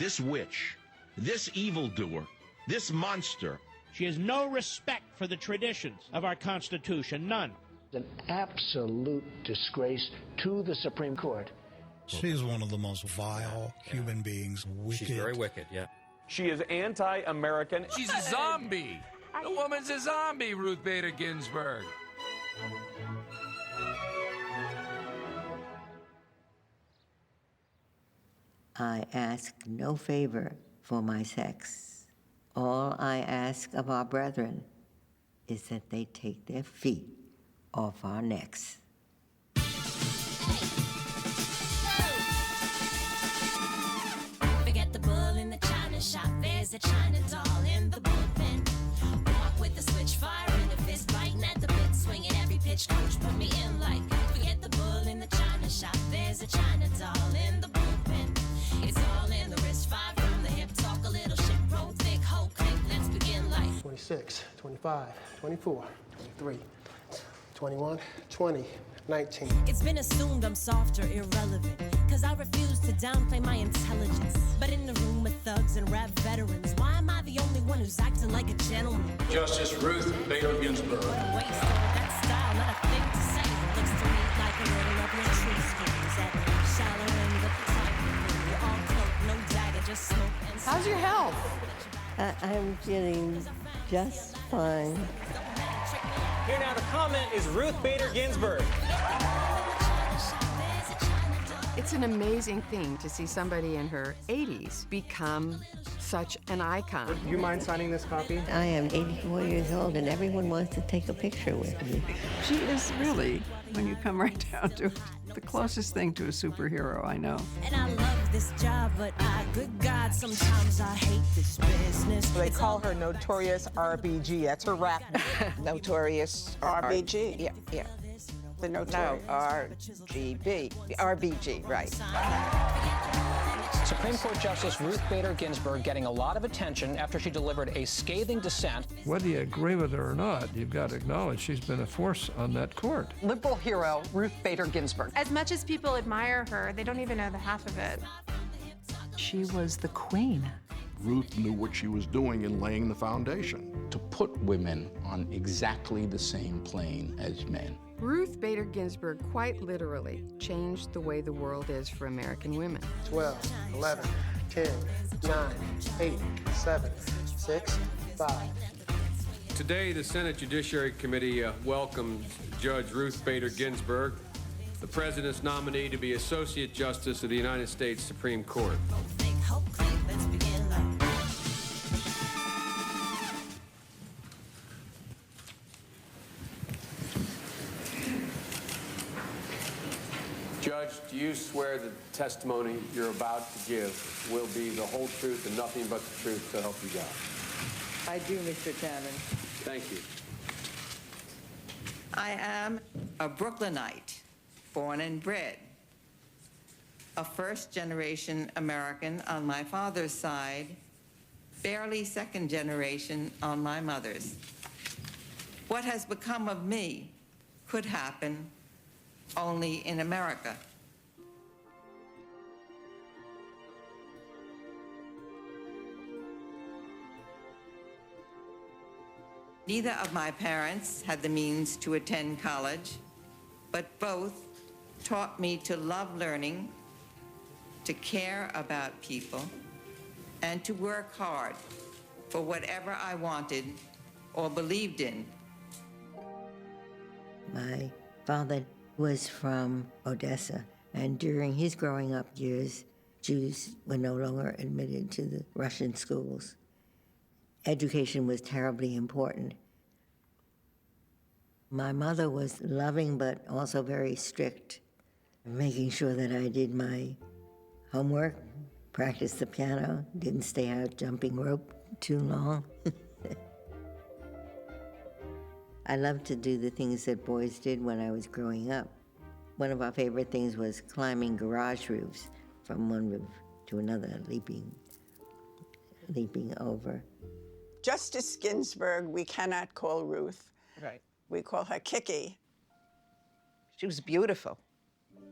this witch, this evildoer, this monster. She has no respect for the traditions of our Constitution, none. An absolute disgrace to the Supreme Court. She's one of the most vile human beings. Wicked. She's very wicked, yeah. She is anti-American. She's a zombie. The woman's a zombie, Ruth Bader Ginsburg. I ask no favor for my sex. All I ask of our brethren is that they take their feet off our necks. Forget the bull in the china shop. There's a china doll in the bullpen. Walk with the switch, fire in the fist, biting at the bit, swinging every pitch. Coach put me in like. Forget the bull in the china shop. There's a china doll in the bullpen. It's all in the wrist, 5 from the hip. Talk a little shit, roll thick, whole click. Let's begin like 26, 25, 24, 23, 21, 20, 19. It's been assumed I'm soft or irrelevant, cause I refuse to downplay my intelligence. But in the room with thugs and rap veterans, why am I the only one who's acting like a gentleman? Justice Ruth Bader Ginsburg. What a waste of that style, not a thing to say. Looks to me like a little of your tree skins. That shallow end with the tight. You're all cloak, no dagger, just smoke and smoke. How's your health? I'm feeling just fine. Here now, the comment is Ruth Bader Ginsburg. It's an amazing thing to see somebody in her 80s become such an icon. Do you mind signing this copy? I am 84 years old and everyone wants to take a picture with me. She is really, when you come right down to it, the closest thing to a superhero I know. And I love this job, but good God, sometimes I hate this business. They call her Notorious RBG. That's her rap name. Notorious RBG. Yeah. The Notorious. No, RGB. RBG, right. Supreme Court Justice Ruth Bader Ginsburg getting a lot of attention after she delivered a scathing dissent. Whether you agree with her or not, you've got to acknowledge she's been a force on that court. Liberal hero Ruth Bader Ginsburg. As much as people admire her, they don't even know the half of it. She was the queen. Ruth knew what she was doing in laying the foundation. To put women on exactly the same plane as men. Ruth Bader Ginsburg quite literally changed the way the world is for American women. 12, 11, 10, 9, 8, 7, 6, 5. Today, the Senate Judiciary Committee welcomes Judge Ruth Bader Ginsburg, the President's nominee to be Associate Justice of the United States Supreme Court. Judge, do you swear that the testimony you're about to give will be the whole truth and nothing but the truth to help you God? I do, Mr. Chairman. Thank you. I am a Brooklynite, born and bred, a first-generation American on my father's side, barely second generation on my mother's. What has become of me could happen only in America. Neither of my parents had the means to attend college, but both taught me to love learning, to care about people, and to work hard for whatever I wanted or believed in. My father was from Odessa, and during his growing up years, Jews were no longer admitted to the Russian schools. Education was terribly important. My mother was loving but also very strict, making sure that I did my homework, practiced the piano, didn't stay out jumping rope too long. I loved to do the things that boys did when I was growing up. One of our favorite things was climbing garage roofs from one roof to another, leaping over. Justice Ginsburg, we cannot call Ruth. Right. We call her Kiki. She was beautiful.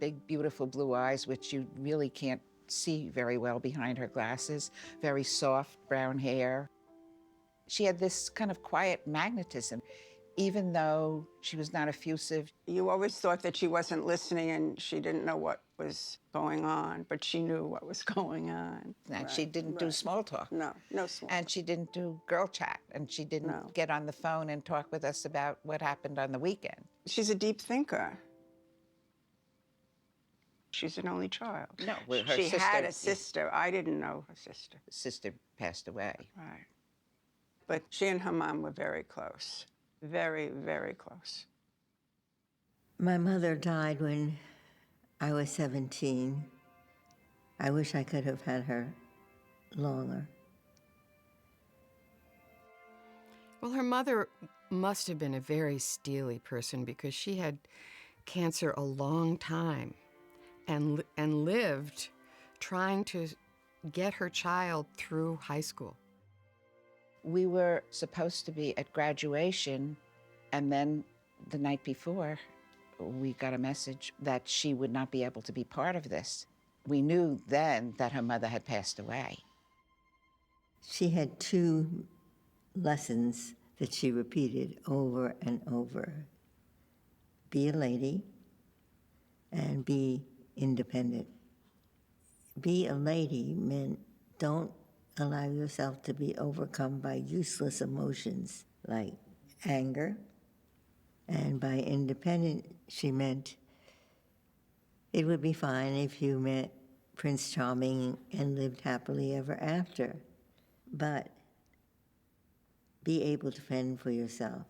Big, beautiful blue eyes, which you really can't see very well behind her glasses, very soft brown hair. She had this kind of quiet magnetism, even though she was not effusive. You always thought that she wasn't listening and she didn't know what was going on, but she knew what was going on. And she didn't do small talk. No, no small talk. And she didn't do girl chat, and she didn't get on the phone and talk with us about what happened on the weekend. She's a deep thinker. She's an only child. No, her she sister, had a sister. I didn't know her sister. Sister passed away. Right. But she and her mom were very close. Very, very close. My mother died when I was 17. I wish I could have had her longer. Well, her mother must have been a very steely person because she had cancer a long time and lived trying to get her child through high school. We were supposed to be at graduation, and then the night before, we got a message that she would not be able to be part of this. We knew then that her mother had passed away. She had 2 lessons that she repeated over and over. Be a lady and be independent. Be a lady meant don't allow yourself to be overcome by useless emotions like anger. And by independent, she meant it would be fine if you met Prince Charming and lived happily ever after. But be able to fend for yourself.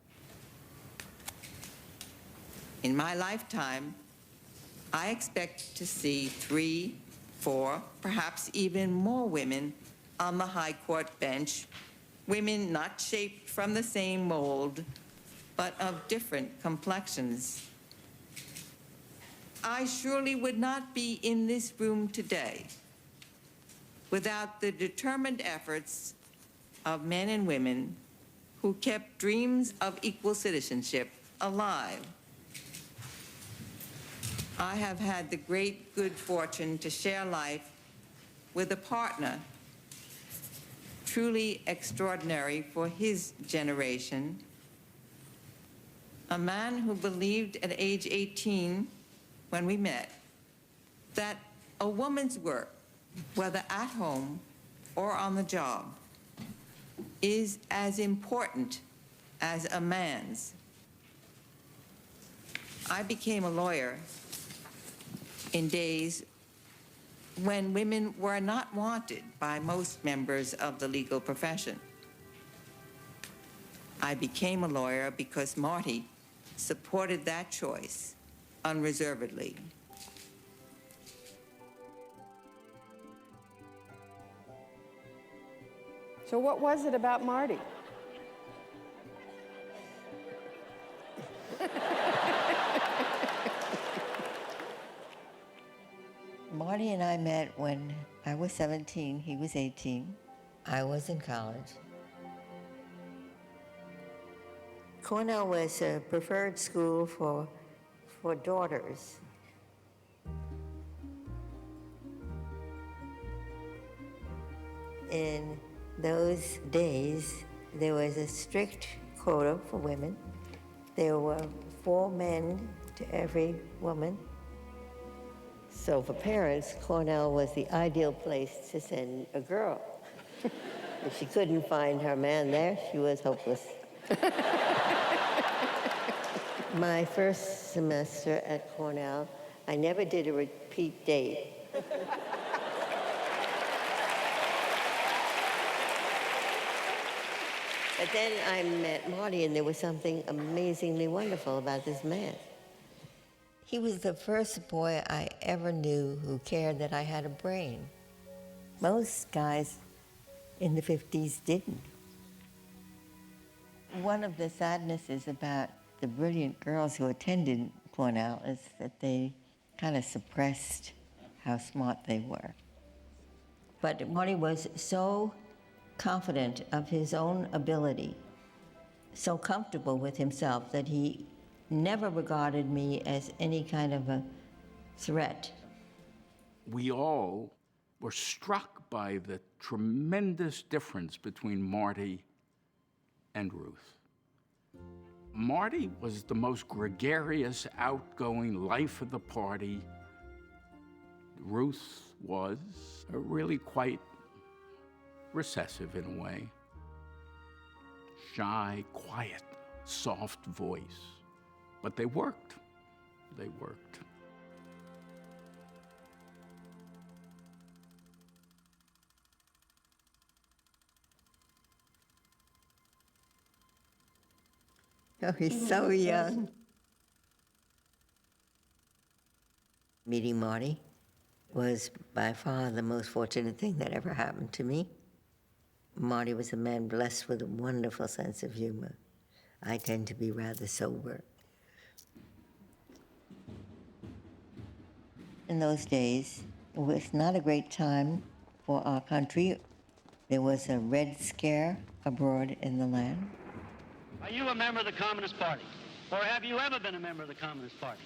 In my lifetime, I expect to see 3, 4, perhaps even more women on the High Court bench, women not shaped from the same mold, but of different complexions. I surely would not be in this room today without the determined efforts of men and women who kept dreams of equal citizenship alive. I have had the great good fortune to share life with a partner truly extraordinary for his generation, a man who believed at age 18 when we met that a woman's work, whether at home or on the job, is as important as a man's. I became a lawyer in days when women were not wanted by most members of the legal profession. I became a lawyer because Marty supported that choice unreservedly. So what was it about Marty? Marty and I met when I was 17, he was 18. I was in college. Cornell was a preferred school for daughters. In those days, there was a strict quota for women. There were 4 men to every woman. So for parents, Cornell was the ideal place to send a girl. If she couldn't find her man there, she was hopeless. My first semester at Cornell, I never did a repeat date. But then I met Marty, and there was something amazingly wonderful about this man. He was the first boy I ever knew who cared that I had a brain. Most guys in the 50s didn't. One of the sadnesses about the brilliant girls who attended Cornell is that they kind of suppressed how smart they were. But Marty was so confident of his own ability, so comfortable with himself that he never regarded me as any kind of a threat. We all were struck by the tremendous difference between Marty and Ruth. Marty was the most gregarious, outgoing life of the party. Ruth was really quite recessive in a way. Shy, quiet, soft voice. But they worked. They worked. Oh, he's so young. Meeting Marty was by far the most fortunate thing that ever happened to me. Marty was a man blessed with a wonderful sense of humor. I tend to be rather sober. In those days, it was not a great time for our country. There was a Red Scare abroad in the land. Are you a member of the Communist Party? Or have you ever been a member of the Communist Party?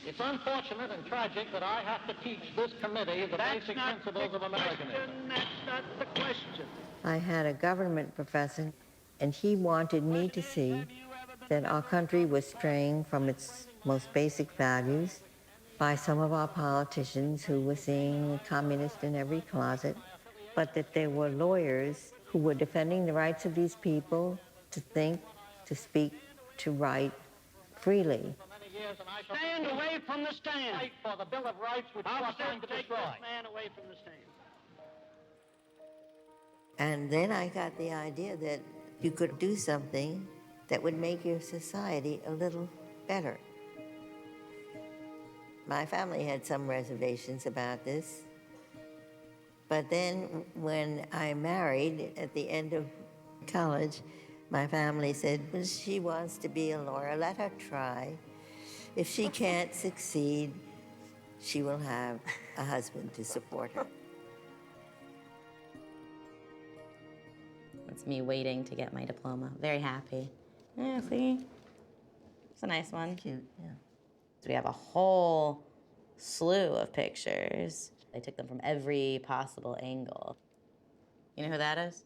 It's unfortunate and tragic that I have to teach this committee the basic principles of Americanism. That's not the question. I had a government professor, and he wanted me to see that our country was straying from its most basic values by some of our politicians who were seeing a communist in every closet, but that there were lawyers who were defending the rights of these people to think, to speak, to write freely. Stand away from the stand. Fight for the Bill of Rights, which you are trying to Take destroy. this man away from the stand. And then I got the idea that you could do something that would make your society a little better. My family had some reservations about this. But then when I married at the end of college, my family said, well, she wants to be a lawyer, let her try. If she can't succeed, she will have a husband to support her. It's me waiting to get my diploma. Very happy. Yeah, see? It's a nice one. Cute, yeah. So we have a whole slew of pictures. They took them from every possible angle. You know who that is?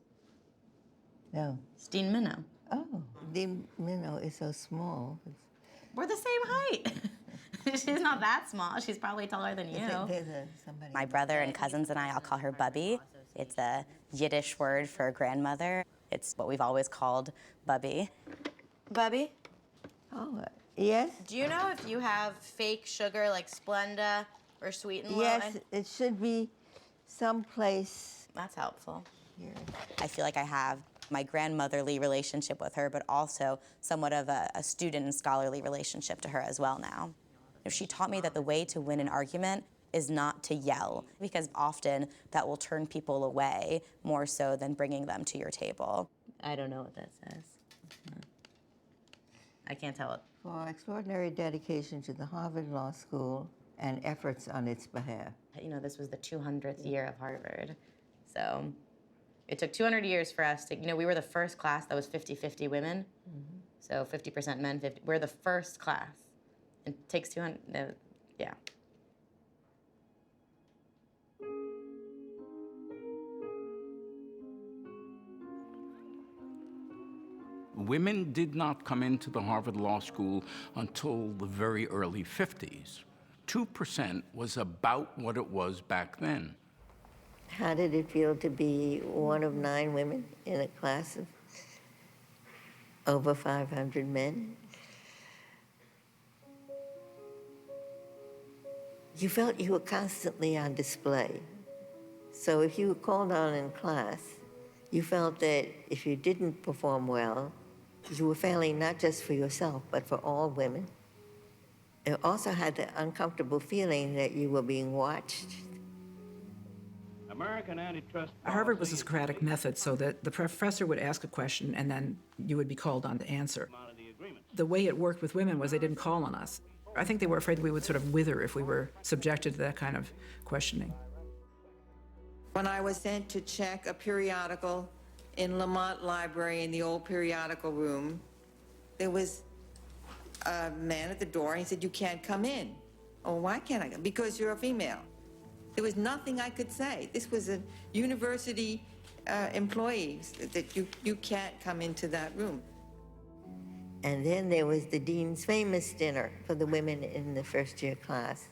No. It's Dean Minow. Oh, Dean Minow is so small. We're the same height. She's not that small. She's probably taller than you. My brother and cousins and I'll call her Bubby. It's a Yiddish word for grandmother. It's what we've always called Bubby. Bubby? Oh, yes? Do you know if you have fake sugar like Splenda or Sweet and Low? Yes, it should be someplace. That's helpful. Here. I feel like I have my grandmotherly relationship with her, but also somewhat of a student and scholarly relationship to her as well now. She taught me that the way to win an argument is not to yell, because often that will turn people away more so than bringing them to your table. I don't know what that says. I can't tell it. For extraordinary dedication to the Harvard Law School and efforts on its behalf. You know, this was the 200th year of Harvard, so it took 200 years for us to, we were the first class that was 50-50 women. Mm-hmm. So 50% men, 50. We're the first class. It takes 200, yeah. Women did not come into the Harvard Law School until the very early 50s. 2% was about what it was back then. How did it feel to be one of 9 women in a class of over 500 men? You felt you were constantly on display. So if you were called on in class, you felt that if you didn't perform well, you were failing not just for yourself, but for all women. You also had the uncomfortable feeling that you were being watched. American antitrust. Harvard was a Socratic method, so that the professor would ask a question and then you would be called on to answer. The way it worked with women was they didn't call on us. I think they were afraid that we would sort of wither if we were subjected to that kind of questioning. When I was sent to check a periodical in Lamont Library in the old periodical room, there was a man at the door, and he said, "You can't come in." "Oh, why can't I come?" "Because you're a female." There was nothing I could say. This was a university employee that you can't come into that room. And then there was the dean's famous dinner for the women in the first-year class.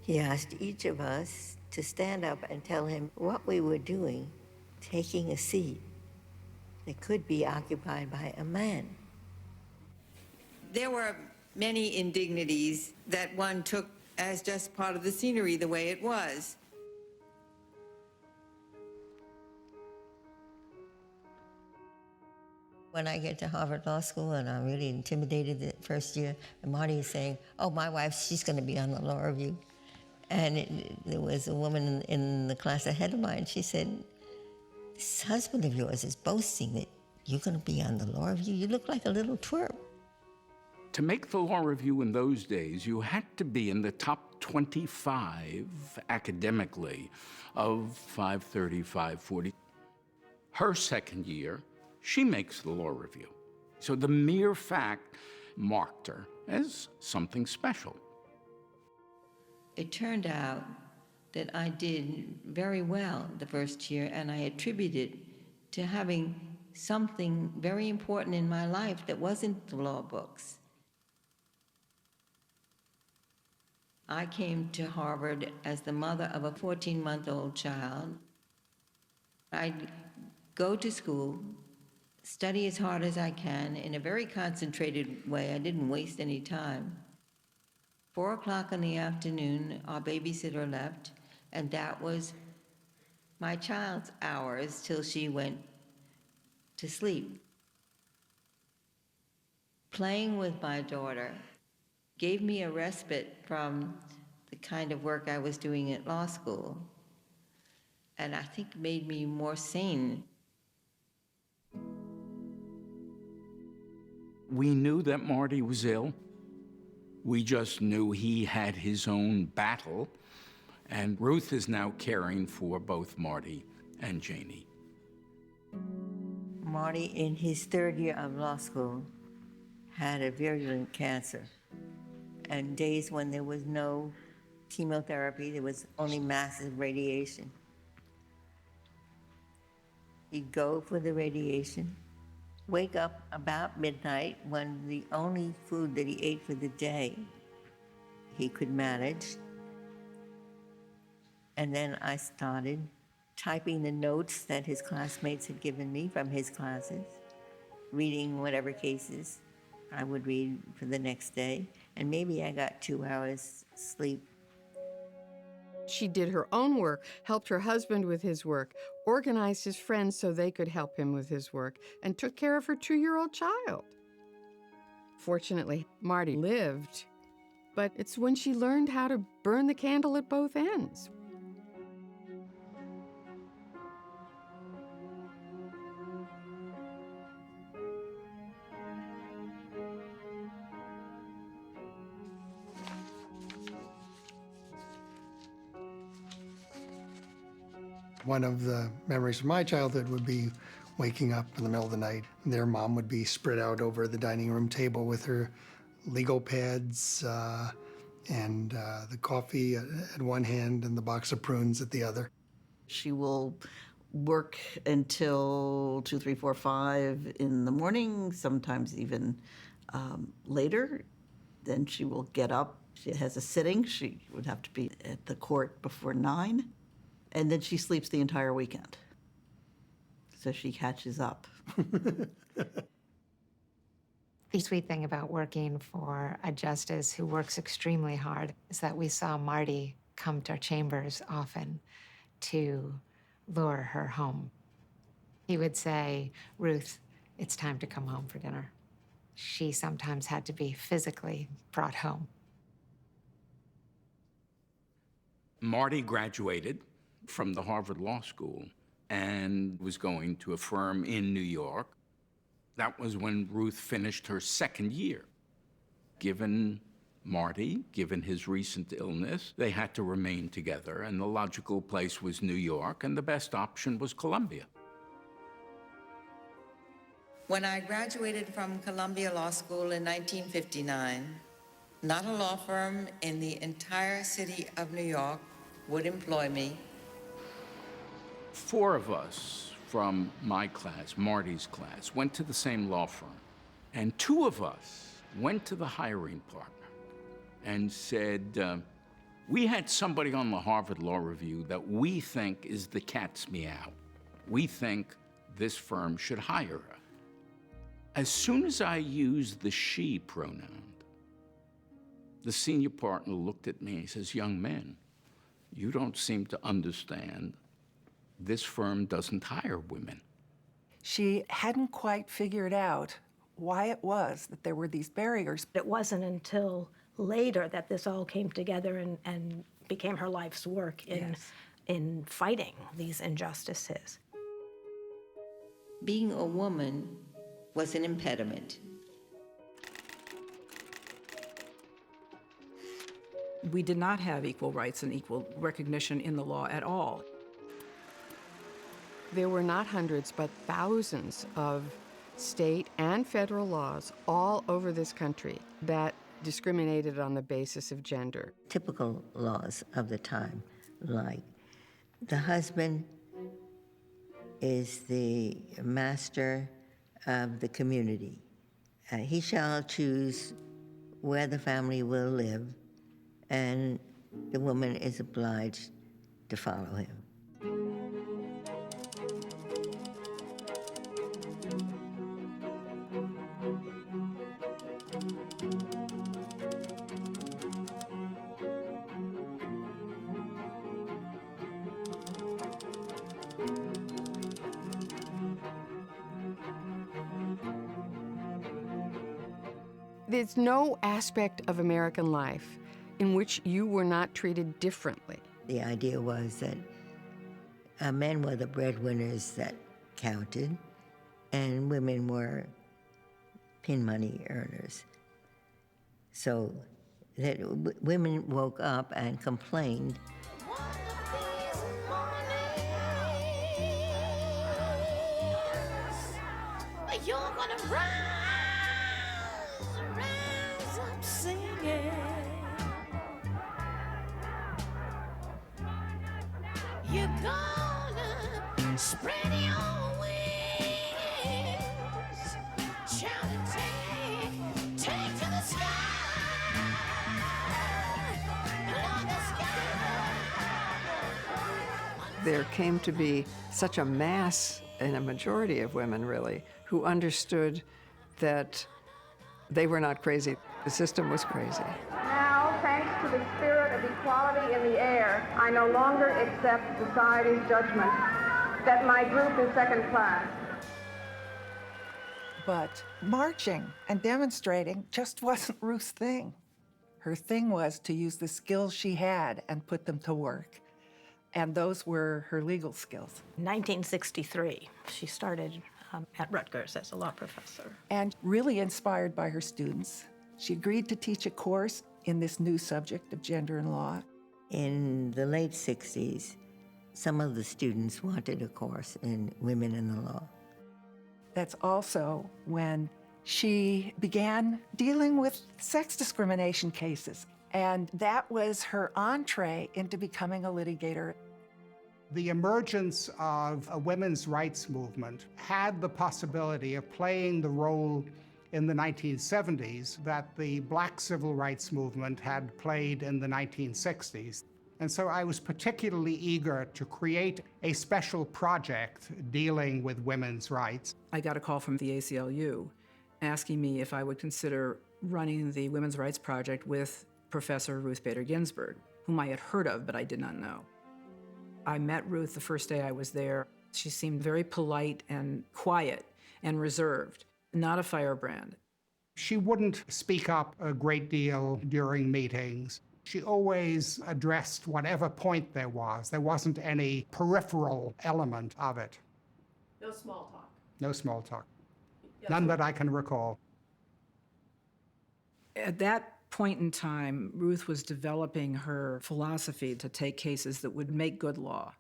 He asked each of us to stand up and tell him what we were doing, taking a seat that could be occupied by a man. There were many indignities that one took as just part of the scenery, the way it was. When I get to Harvard Law School and I'm really intimidated the first year, and Marty is saying, oh, my wife, she's going to be on the law review. And there was a woman in the class ahead of mine, she said, this husband of yours is boasting that you're going to be on the law review. You look like a little twerp. To make the law review in those days, you had to be in the top 25 academically of 530, 540. Her second year, she makes the law review. So the mere fact marked her as something special. It turned out that I did very well the first year, and I attribute it to having something very important in my life that wasn't the law books. I came to Harvard as the mother of a 14-month-old child. I'd go to school, study as hard as I can in a very concentrated way. I didn't waste any time. 4 o'clock in the afternoon, our babysitter left, and that was my child's hours till she went to sleep. Playing with my daughter gave me a respite from the kind of work I was doing at law school, and I think made me more sane. We knew that Marty was ill. We just knew he had his own battle, and Ruth is now caring for both Marty and Janie. Marty, in his third year of law school, had a virulent cancer. And days when there was no chemotherapy, there was only massive radiation. He'd go for the radiation, wake up about midnight when the only food that he ate for the day he could manage. And then I started typing the notes that his classmates had given me from his classes, reading whatever cases I would read for the next day, and maybe I got 2 hours sleep. She did her own work, helped her husband with his work, organized his friends so they could help him with his work, and took care of her 2-year-old child. Fortunately, Marty lived, but it's when she learned how to burn the candle at both ends. One of the memories of my childhood would be waking up in the middle of the night. Their mom would be spread out over the dining room table with her legal pads and the coffee at one hand and the box of prunes at the other. She will work until 2, 3, 4, 5 in the morning, sometimes even later. Then she will get up. She has a sitting. She would have to be at the court before 9. And then she sleeps the entire weekend. So she catches up. The sweet thing about working for a justice who works extremely hard is that we saw Marty come to our chambers often to lure her home. He would say, Ruth, it's time to come home for dinner. She sometimes had to be physically brought home. Marty graduated from the Harvard Law School and was going to a firm in New York. That was when Ruth finished her second year. Given Marty, given his recent illness, they had to remain together, and the logical place was New York, and the best option was Columbia. When I graduated from Columbia Law School in 1959, not a law firm in the entire city of New York would employ me. 4 of us from my class, Marty's class, went to the same law firm. And 2 of us went to the hiring partner and said, we had somebody on the Harvard Law Review that we think is the cat's meow. We think this firm should hire her. As soon as I used the she pronoun, the senior partner looked at me and he says, young man, you don't seem to understand. This firm doesn't hire women. She hadn't quite figured out why it was that there were these barriers. It wasn't until later that this all came together and became her life's work in fighting these injustices. Being a woman was an impediment. We did not have equal rights and equal recognition in the law at all. There were not hundreds, but thousands of state and federal laws all over this country that discriminated on the basis of gender. Typical laws of the time, like the husband is the master of the community. He shall choose where the family will live, and the woman is obliged to follow him. There's no aspect of American life in which you were not treated differently. The idea was that men were the breadwinners that counted, and women were pin money earners. So that women woke up and complained. You're gonna rise up singing. You're gonna spread your wings, shout and take to the sky. Love the sky. There came to be such a mass and a majority of women, really, who understood that they were not crazy. The system was crazy. Now, thanks to the spirit of equality in the air, I no longer accept society's judgment that my group is second class. But marching and demonstrating just wasn't Ruth's thing. Her thing was to use the skills she had and put them to work. And those were her legal skills. 1963, she started at Rutgers as a law professor. And really inspired by her students, she agreed to teach a course in this new subject of gender and law. In the late 60s, some of the students wanted a course in women in the law. That's also when she began dealing with sex discrimination cases. And that was her entree into becoming a litigator. The emergence of a women's rights movement had the possibility of playing the role in the 1970s that the Black civil rights movement had played in the 1960s. And so I was particularly eager to create a special project dealing with women's rights. I got a call from the ACLU asking me if I would consider running the Women's Rights Project with Professor Ruth Bader Ginsburg, whom I had heard of, but I did not know. I met Ruth the first day I was there. She seemed very polite and quiet and reserved, not a firebrand. She wouldn't speak up a great deal during meetings. She always addressed whatever point there was. There wasn't any peripheral element of it. No small talk. No small talk. None that I can recall. At that point in time, Ruth was developing her philosophy to take cases that would make good law.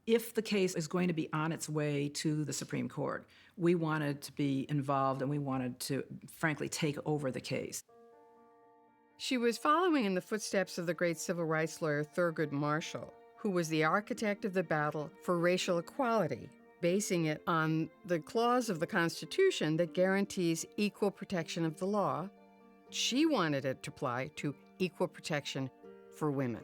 If the case is going to be on its way to the Supreme Court, we wanted to be involved and we wanted to, frankly, take over the case. She was following in the footsteps of the great civil rights lawyer Thurgood Marshall, who was the architect of the battle for racial equality, basing it on the clause of the Constitution that guarantees equal protection of the law. She wanted it to apply to equal protection for women.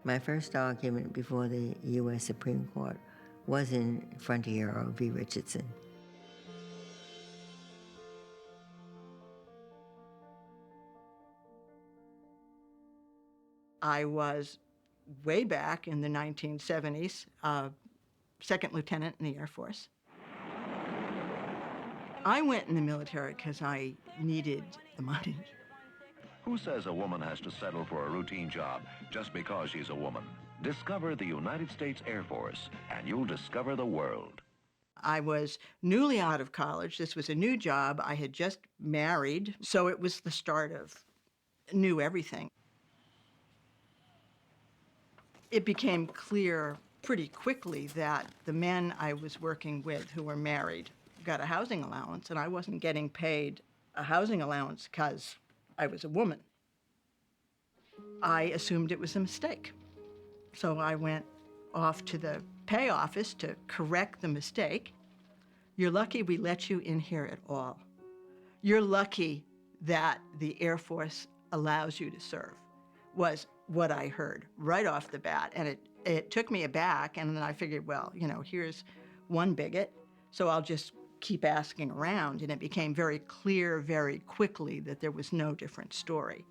My first argument before the U.S. Supreme Court was in Frontiero v. Richardson. I was way back in the 1970s, second lieutenant in the Air Force. I went in the military because I needed the money. Who says a woman has to settle for a routine job just because she's a woman? Discover the United States Air Force, and you'll discover the world. I was newly out of college. This was a new job. I had just married, so it was the start of new everything. It became clear pretty quickly that the men I was working with who were married got a housing allowance, and I wasn't getting paid a housing allowance because I was a woman. I assumed it was a mistake. So I went off to the pay office to correct the mistake. You're lucky we let you in here at all. You're lucky that the Air Force allows you to serve, was what I heard right off the bat. And it took me aback, and then I figured, well, you know, here's one bigot, so I'll just keep asking around. And it became very clear very quickly that there was no different story.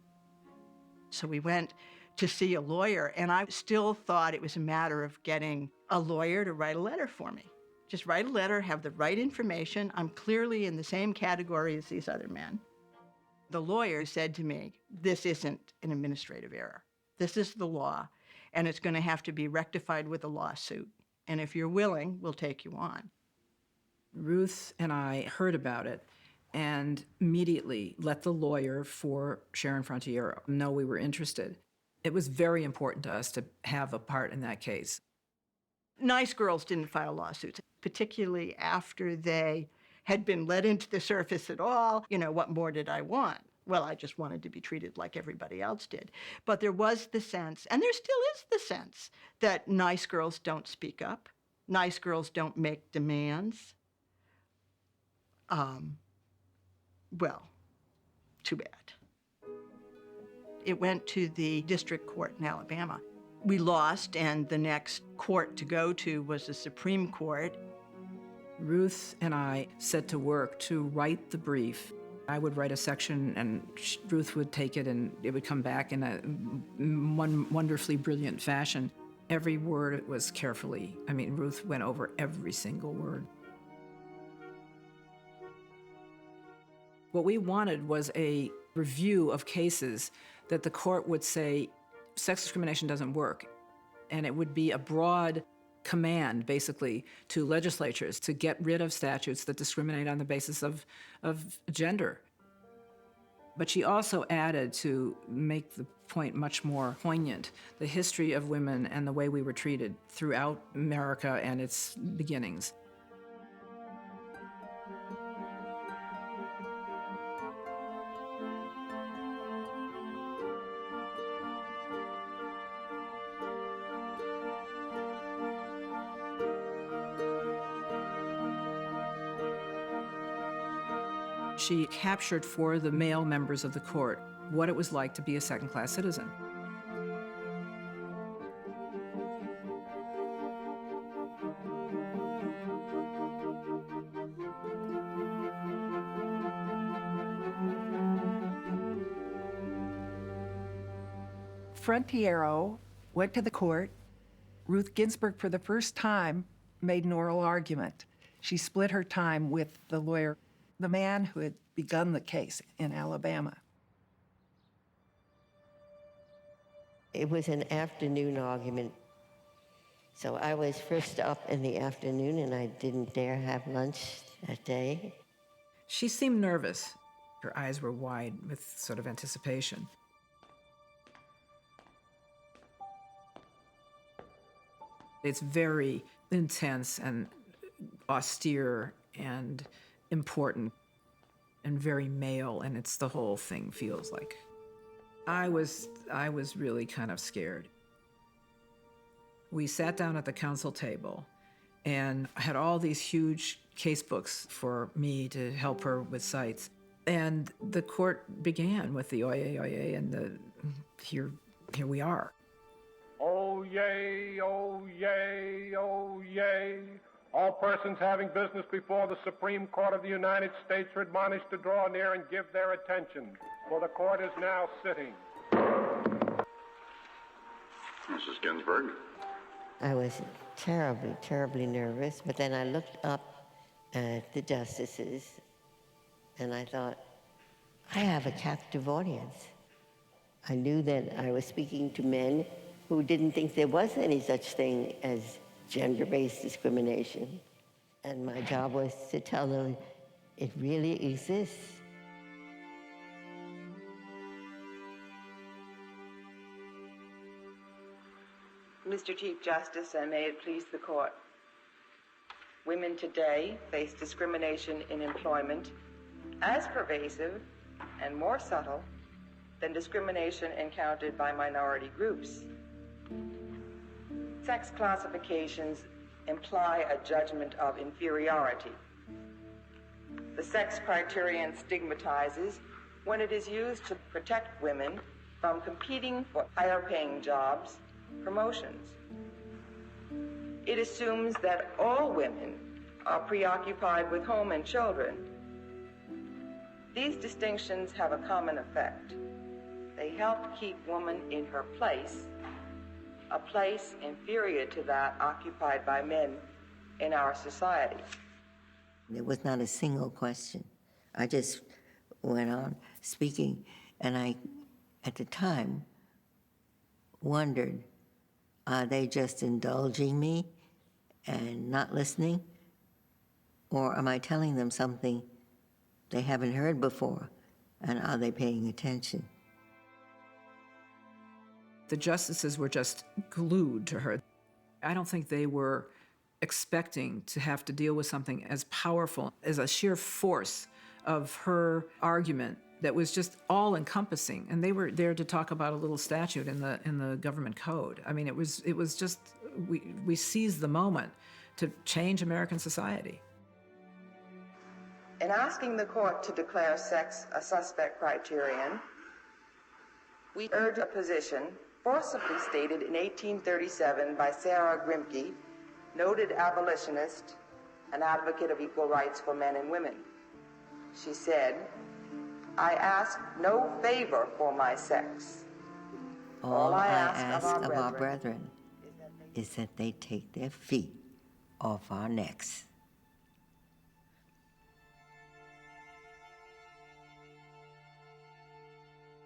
So we went to see a lawyer, and I still thought it was a matter of getting a lawyer to write a letter for me. Just write a letter, have the right information. I'm clearly in the same category as these other men. The lawyer said to me, this isn't an administrative error. This is the law, and it's going to have to be rectified with a lawsuit. And if you're willing, we'll take you on. Ruth and I heard about it and immediately let the lawyer for Sharon Frontiero know we were interested. It was very important to us to have a part in that case. Nice girls didn't file lawsuits, particularly after they had been let into the surface at all. You know, what more did I want? Well, I just wanted to be treated like everybody else did. But there was the sense, and there still is the sense, that nice girls don't speak up. Nice girls don't make demands. Well, too bad. It went to the district court in Alabama. We lost, and the next court to go to was the Supreme Court. Ruth and I set to work to write the brief. I would write a section, and Ruth would take it, and it would come back in a wonderfully brilliant fashion. Every word was carefully, Ruth went over every single word. What we wanted was a review of cases that the court would say, sex discrimination doesn't work. And it would be a broad command, basically, to legislatures to get rid of statutes that discriminate on the basis of gender. But she also added, to make the point much more poignant, the history of women and the way we were treated throughout America and its beginnings. She captured for the male members of the court what it was like to be a second-class citizen. Frontiero went to the court. Ruth Ginsburg, for the first time, made an oral argument. She split her time with the lawyer, the man who had begun the case in Alabama. It was an afternoon argument. So I was first up in the afternoon, and I didn't dare have lunch that day. She seemed nervous. Her eyes were wide with sort of anticipation. It's very intense and austere and important and very male, and it's the whole thing feels like. I was really kind of scared. We sat down at the council table and I had all these huge case books for me to help her with cites. And the court began with the oyez, oyez, and here we are. Oh, yay, oh, yay, oh, yay. All persons having business before the Supreme Court of the United States are admonished to draw near and give their attention, for the court is now sitting. Mrs. Ginsburg. I was terribly, terribly nervous, but then I looked up at the justices and I thought, I have a captive audience. I knew that I was speaking to men who didn't think there was any such thing as gender-based discrimination. And my job was to tell them it really exists. Mr. Chief Justice, and may it please the court. Women today face discrimination in employment as pervasive and more subtle than discrimination encountered by minority groups. Sex classifications imply a judgment of inferiority. The sex criterion stigmatizes when it is used to protect women from competing for higher-paying jobs, promotions. It assumes that all women are preoccupied with home and children. These distinctions have a common effect. They help keep woman in her place, a place inferior to that occupied by men in our society. There was not a single question. I just went on speaking, and I, at the time, wondered, are they just indulging me and not listening? Or am I telling them something they haven't heard before, and are they paying attention? The justices were just glued to her. I don't think they were expecting to have to deal with something as powerful as a sheer force of her argument that was just all-encompassing. And they were there to talk about a little statute in the government code. I mean, it was just, we seized the moment to change American society. In asking the court to declare sex a suspect criterion, we urge a position forcibly stated in 1837 by Sarah Grimke, noted abolitionist and advocate of equal rights for men and women. She said, "I ask no favor for my sex. All I ask of our brethren is that they take their feet off our necks."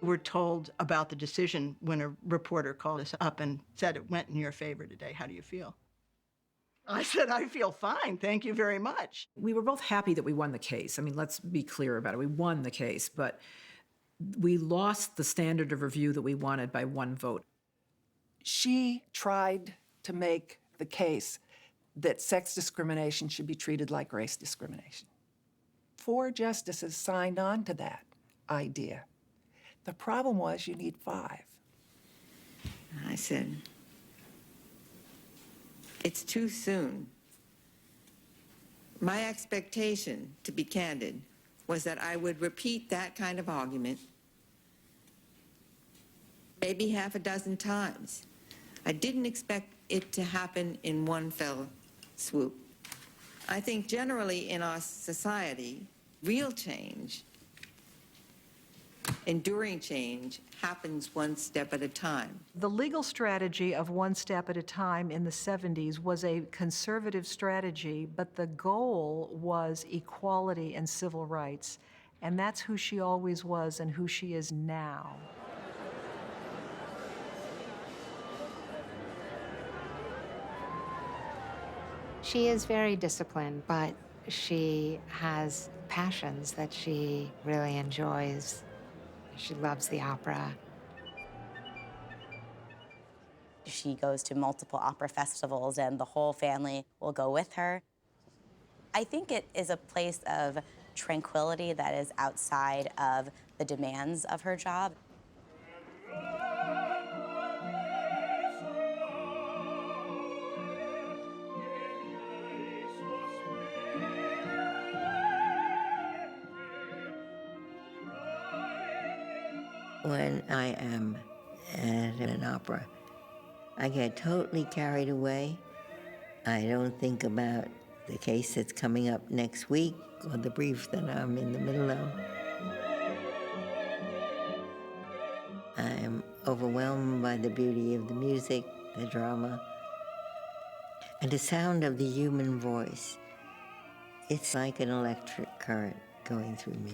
We're told about the decision when a reporter called us up and said it went in your favor today. How do you feel? I said, I feel fine. Thank you very much. We were both happy that we won the case. I mean, let's be clear about it. We won the case, but we lost the standard of review that we wanted by one vote. She tried to make the case that sex discrimination should be treated like race discrimination. 4 justices signed on to that idea. The problem was you need 5. I said, it's too soon. My expectation, to be candid, was that I would repeat that kind of argument maybe half a dozen times. I didn't expect it to happen in one fell swoop. I think generally in our society, real change, enduring change, happens one step at a time. The legal strategy of one step at a time in the 70s was a conservative strategy, but the goal was equality and civil rights. And that's who she always was and who she is now. She is very disciplined, but she has passions that she really enjoys. She loves the opera. She goes to multiple opera festivals and the whole family will go with her. I think it is a place of tranquility that is outside of the demands of her job. When I am at an opera, I get totally carried away. I don't think about the case that's coming up next week or the brief that I'm in the middle of. I'm overwhelmed by the beauty of the music, the drama, and the sound of the human voice. It's like an electric current going through me.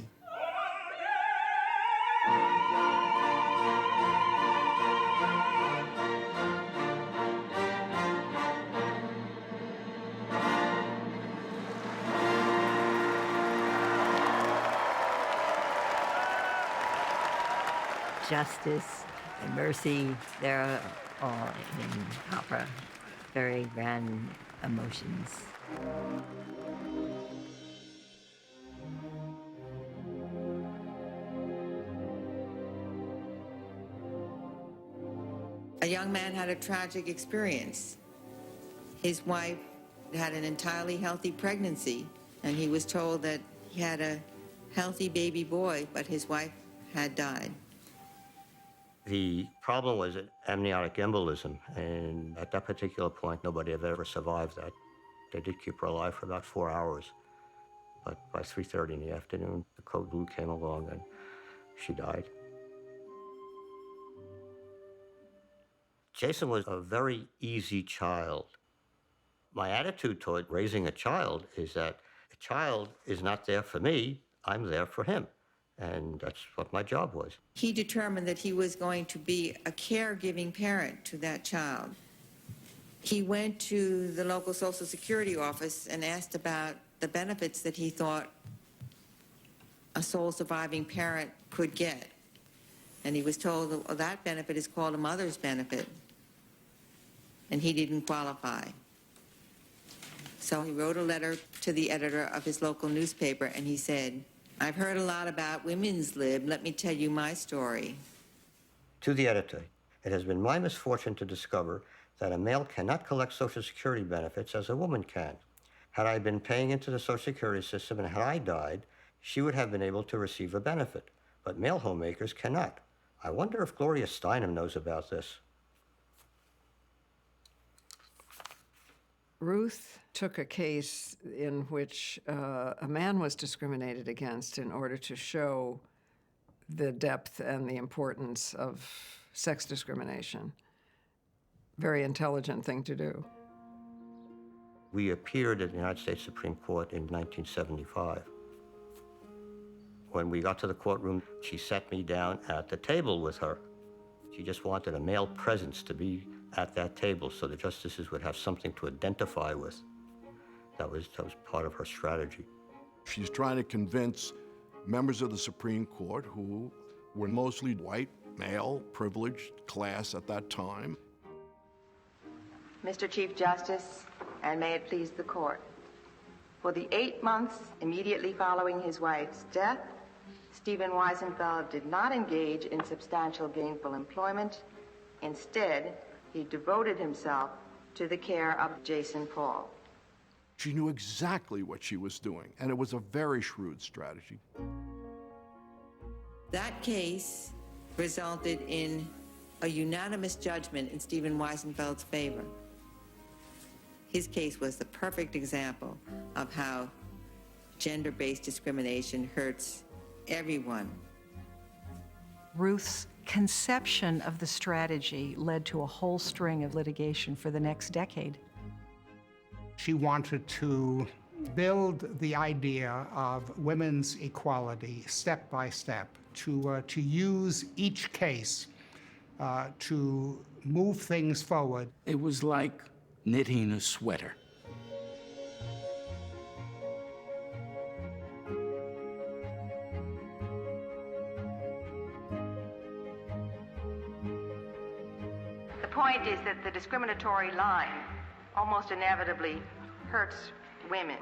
Justice and mercy, they're all in opera. Very grand emotions. A young man had a tragic experience. His wife had an entirely healthy pregnancy, and he was told that he had a healthy baby boy, but his wife had died. The problem was amniotic embolism, and at that particular point, nobody had ever survived that. They did keep her alive for about 4 hours, but by 3:30 in the afternoon, the code blue came along and she died. Jason was a very easy child. My attitude toward raising a child is that a child is not there for me, I'm there for him. And that's what my job was. He determined that he was going to be a caregiving parent to that child. He went to the local Social Security office and asked about the benefits that he thought a sole surviving parent could get. And he was told that that benefit is called a mother's benefit. And he didn't qualify. So he wrote a letter to the editor of his local newspaper, and he said, "I've heard a lot about women's lib. Let me tell you my story." To the editor, it has been my misfortune to discover that a male cannot collect Social Security benefits as a woman can. Had I been paying into the Social Security system and had I died, she would have been able to receive a benefit, but male homemakers cannot. I wonder if Gloria Steinem knows about this. Ruth took a case in which a man was discriminated against in order to show the depth and the importance of sex discrimination. Very intelligent thing to do. We appeared at the United States Supreme Court in 1975. When we got to the courtroom, she sat me down at the table with her. She just wanted a male presence to be at that table so the justices would have something to identify with. That was part of her strategy. She's trying to convince members of the Supreme Court, who were mostly white, male, privileged class at that time. Mr. Chief Justice, and may it please the court, for the 8 months immediately following his wife's death, Stephen Wiesenfeld did not engage in substantial gainful employment. Instead, he devoted himself to the care of Jason Paul. She knew exactly what she was doing, and it was a very shrewd strategy. That case resulted in a unanimous judgment in Stephen Wiesenfeld's favor. His case was the perfect example of how gender-based discrimination hurts everyone. Ruth's conception of the strategy led to a whole string of litigation for the next decade. She wanted to build the idea of women's equality step by step, to use each case to move things forward. It was like knitting a sweater. The point is that the discriminatory line almost inevitably hurts women.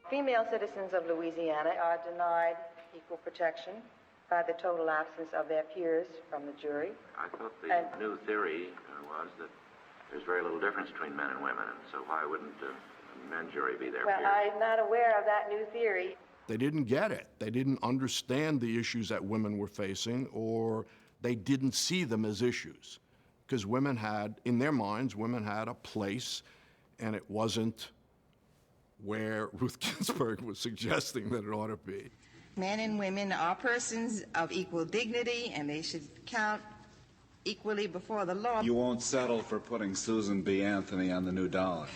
Female citizens of Louisiana are denied equal protection by the total absence of their peers from the jury. I thought the new theory was that There's very little difference between men and women, and so why wouldn't a men's jury be their Well, peers? I'm not aware of that new theory. They didn't get it. They didn't understand the issues that women were facing, or they didn't see them as issues. Because women had, in their minds, women had a place, and it wasn't where Ruth Ginsburg was suggesting that it ought to be. Men and women are persons of equal dignity, and they should count equally before the law. You won't settle for putting Susan B. Anthony on the new dollar.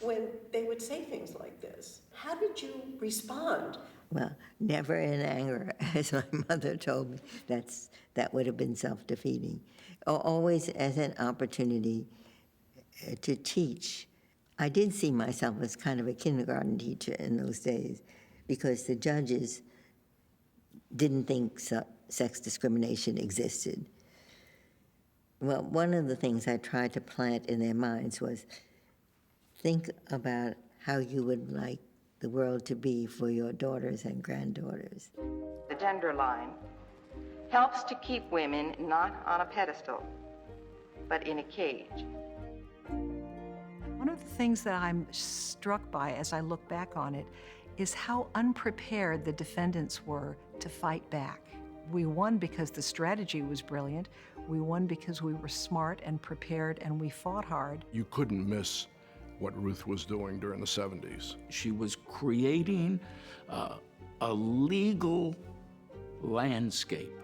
When they would say things like this, how did you respond? Well, never in anger, as my mother told me. That would have been self-defeating. Always as an opportunity to teach. I did see myself as kind of a kindergarten teacher in those days because the judges didn't think sex discrimination existed. Well, one of the things I tried to plant in their minds was think about how you would like the world to be for your daughters and granddaughters. The gender line helps to keep women not on a pedestal, but in a cage. One of the things that I'm struck by as I look back on it is how unprepared the defendants were to fight back. We won because the strategy was brilliant. We won because we were smart and prepared, and we fought hard. You couldn't miss what Ruth was doing during the 70s. She was creating a legal landscape.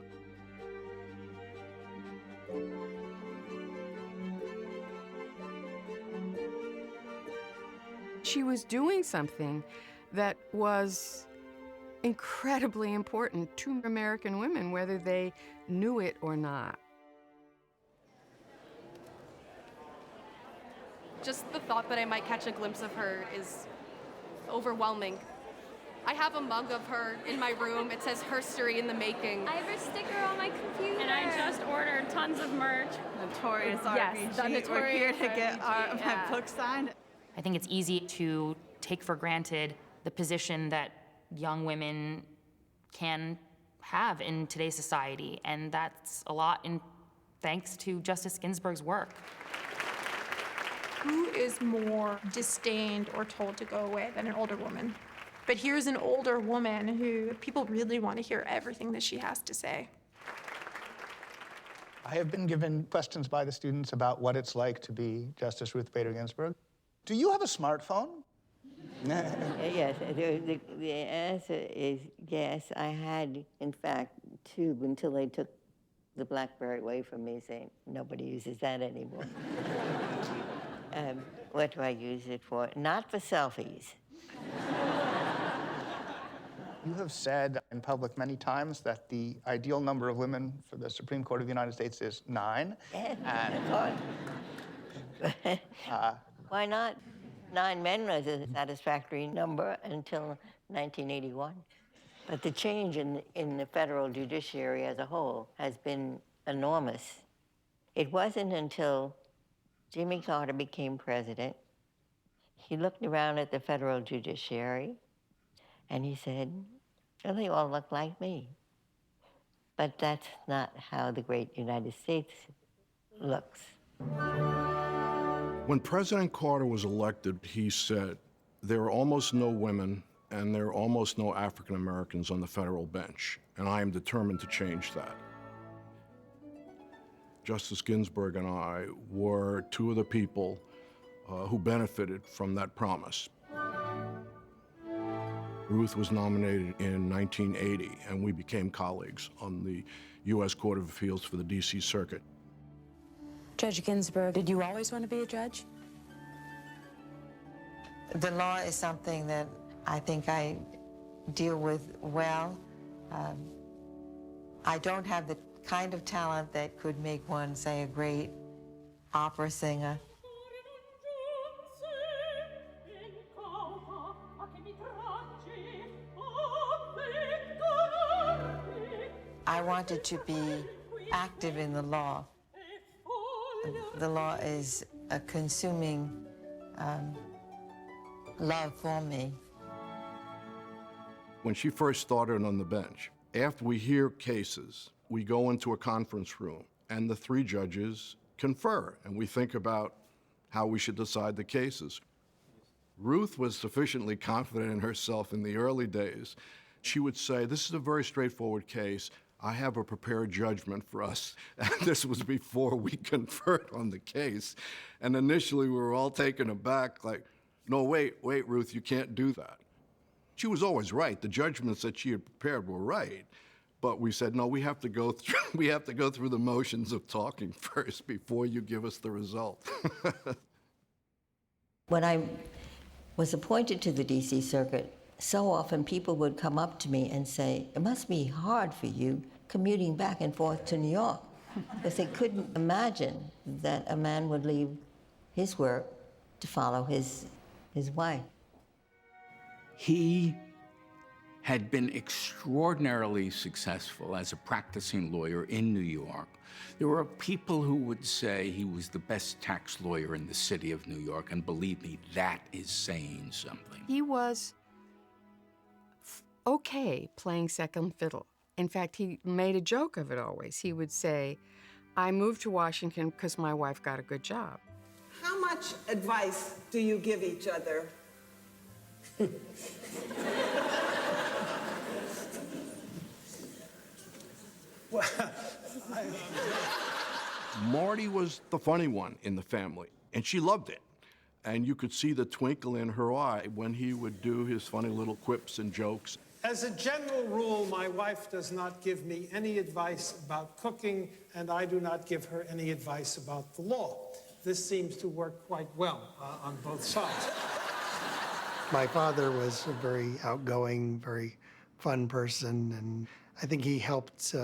She was doing something that was incredibly important to American women, whether they knew it or not. Just the thought that I might catch a glimpse of her is overwhelming. I have a mug of her in my room. It says "Herstory in the Making." I have a sticker on my computer. And I just ordered tons of merch. Notorious Yes, RBG. the Notorious We're here to get RBG, my book signed. I think it's easy to take for granted the position that young women can have in today's society, and that's a lot in thanks to Justice Ginsburg's work. Who is more disdained or told to go away than an older woman? But here's an older woman who people really want to hear everything that she has to say. I have been given questions by the students about what it's like to be Justice Ruth Bader Ginsburg. Do you have a smartphone? Yes, the answer is yes. I had, in fact, two until they took the BlackBerry away from me, saying nobody uses that anymore. What do I use it for? Not for selfies. You have said in public many times that the ideal number of women for the Supreme Court of the United States is 9. Yeah, why not? 9 men was a satisfactory number until 1981. But the change in the federal judiciary as a whole has been enormous. It wasn't until Jimmy Carter became president, he looked around at the federal judiciary and he said, well, they all look like me. But that's not how the great United States looks. When President Carter was elected, he said, there are almost no women and there are almost no African Americans on the federal bench, and I am determined to change that. Justice Ginsburg and I were two of the people who benefited from that promise. Ruth was nominated in 1980, and we became colleagues on the U.S. Court of Appeals for the D.C. Circuit. Judge Ginsburg, did you always want to be a judge? The law is something that I think I deal with well. I don't have the kind of talent that could make one, say, a great opera singer. I wanted to be active in the law. The law is a consuming love for me. When she first started on the bench, after we hear cases, we go into a conference room and the three judges confer, and we think about how we should decide the cases. Ruth was sufficiently confident in herself in the early days. She would say, this is a very straightforward case. I have a prepared judgment for us. And this was before we conferred on the case. And initially, we were all taken aback, like, no, wait, Ruth, you can't do that. She was always right. The judgments that she had prepared were right. But we said, no, we have to go through the motions of talking first before you give us the result. When I was appointed to the D.C. Circuit, so often people would come up to me and say, it must be hard for you commuting back and forth to New York, because they couldn't imagine that a man would leave his work to follow his wife. He had been extraordinarily successful as a practicing lawyer in New York. There were people who would say he was the best tax lawyer in the city of New York, and believe me, that is saying something. He was okay playing second fiddle. In fact, he made a joke of it always. He would say, I moved to Washington because my wife got a good job. How much advice do you give each other? Well, Marty was the funny one in the family, and she loved it. And you could see the twinkle in her eye when he would do his funny little quips and jokes. As a general rule, my wife does not give me any advice about cooking, and I do not give her any advice about the law. This seems to work quite well on both sides. My father was a very outgoing, very fun person, and I think he helped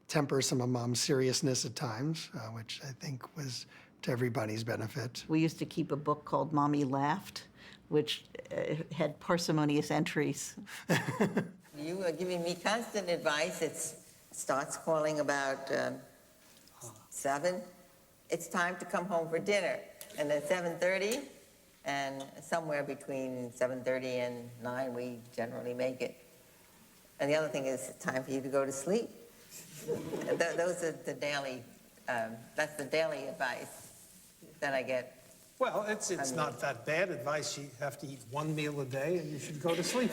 temper some of Mom's seriousness at times, which I think was to everybody's benefit. We used to keep a book called Mommy Laughed, which had parsimonious entries. You are giving me constant advice. It starts calling about 7. It's time to come home for dinner. And then 7:30, and somewhere between 7:30 and 9, we generally make it. And the other thing is time for you to go to sleep. Those are the daily, that's the daily advice that I get. Well, it's not that bad advice. You have to eat one meal a day, and you should go to sleep.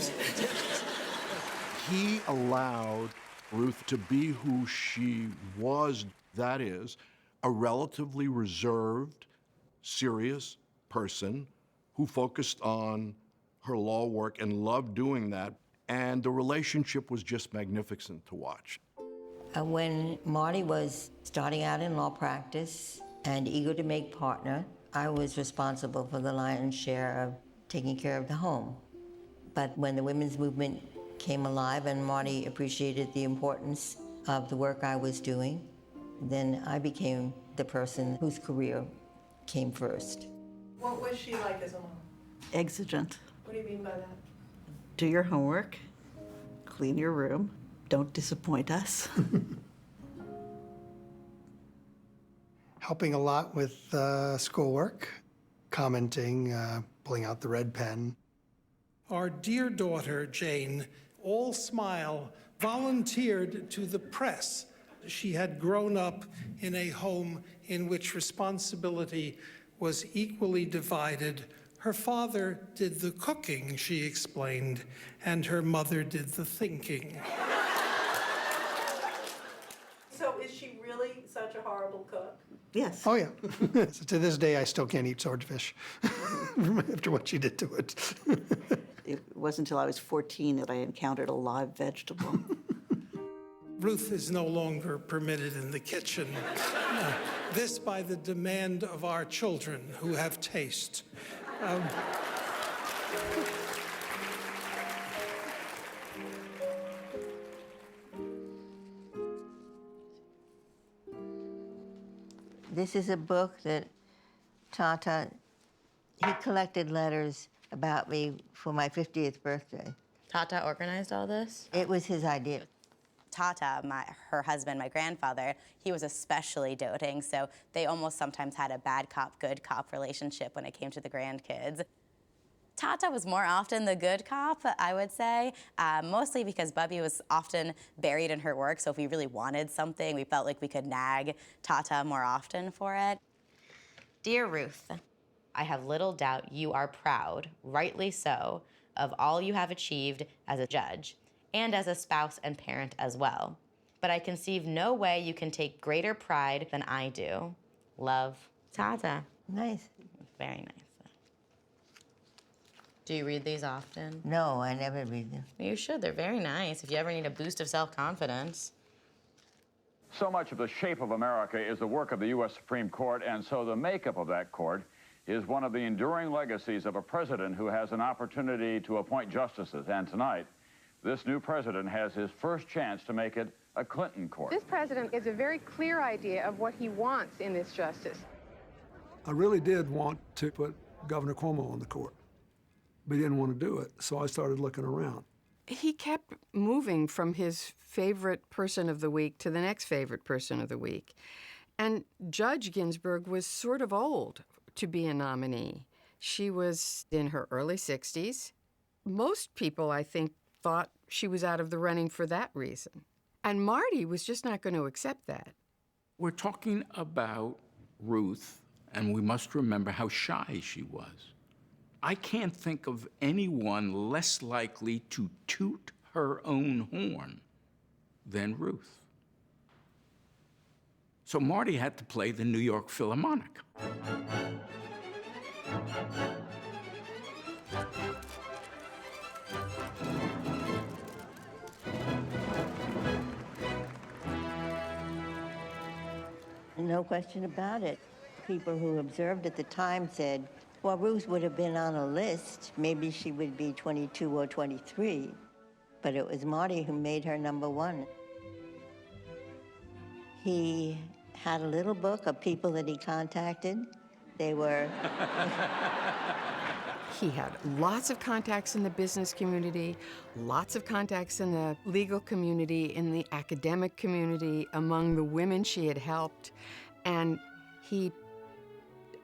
He allowed Ruth to be who she was, that is, a relatively reserved, serious person who focused on her law work and loved doing that. And the relationship was just magnificent to watch. When Marty was starting out in law practice and eager to make partner, I was responsible for the lion's share of taking care of the home. But when the women's movement came alive and Marty appreciated the importance of the work I was doing, then I became the person whose career came first. What was she like as a mom? Exigent. What do you mean by that? Do your homework, clean your room, don't disappoint us. Helping a lot with schoolwork, commenting, pulling out the red pen. Our dear daughter, Jane, all smile, volunteered to the press. She had grown up in a home in which responsibility was equally divided. Her father did the cooking, she explained, and her mother did the thinking. So is she really such a horrible cook? Yes. Oh, yeah. So to this day, I still can't eat swordfish after what she did to it. It wasn't until I was 14 that I encountered a live vegetable. Ruth is no longer permitted in the kitchen. This by the demand of our children who have taste. This is a book that Tata, he collected letters about me for my 50th birthday. Tata organized all this? It was his idea. Tata, her husband, my grandfather, he was especially doting, so they almost sometimes had a bad cop, good cop relationship when it came to the grandkids. Tata was more often the good cop, I would say, mostly because Bubby was often buried in her work, so if we really wanted something, we felt like we could nag Tata more often for it. Dear Ruth, I have little doubt you are proud, rightly so, of all you have achieved as a judge, and as a spouse and parent as well. But I conceive no way you can take greater pride than I do. Love, Tata. Nice. Very nice. Do you read these often? No, I never read them. You should. They're very nice if you ever need a boost of self-confidence. So much of the shape of America is the work of the U.S. Supreme Court, and so the makeup of that court is one of the enduring legacies of a president who has an opportunity to appoint justices. And tonight, this new president has his first chance to make it a Clinton court. This president gives a very clear idea of what he wants in this justice. I really did want to put Governor Cuomo on the court, but he didn't want to do it, so I started looking around. He kept moving from his favorite person of the week to the next favorite person of the week. And Judge Ginsburg was sort of old to be a nominee. She was in her early 60s. Most people, I think, thought she was out of the running for that reason. And Marty was just not going to accept that. We're talking about Ruth, and we must remember how shy she was. I can't think of anyone less likely to toot her own horn than Ruth. So Marty had to play the New York Philharmonic. No question about it. People who observed at the time said, well, Ruth would have been on a list. Maybe she would be 22 or 23. But it was Marty who made her #1. He had a little book of people that he contacted. They were... He had lots of contacts in the business community, lots of contacts in the legal community, in the academic community, among the women she had helped. And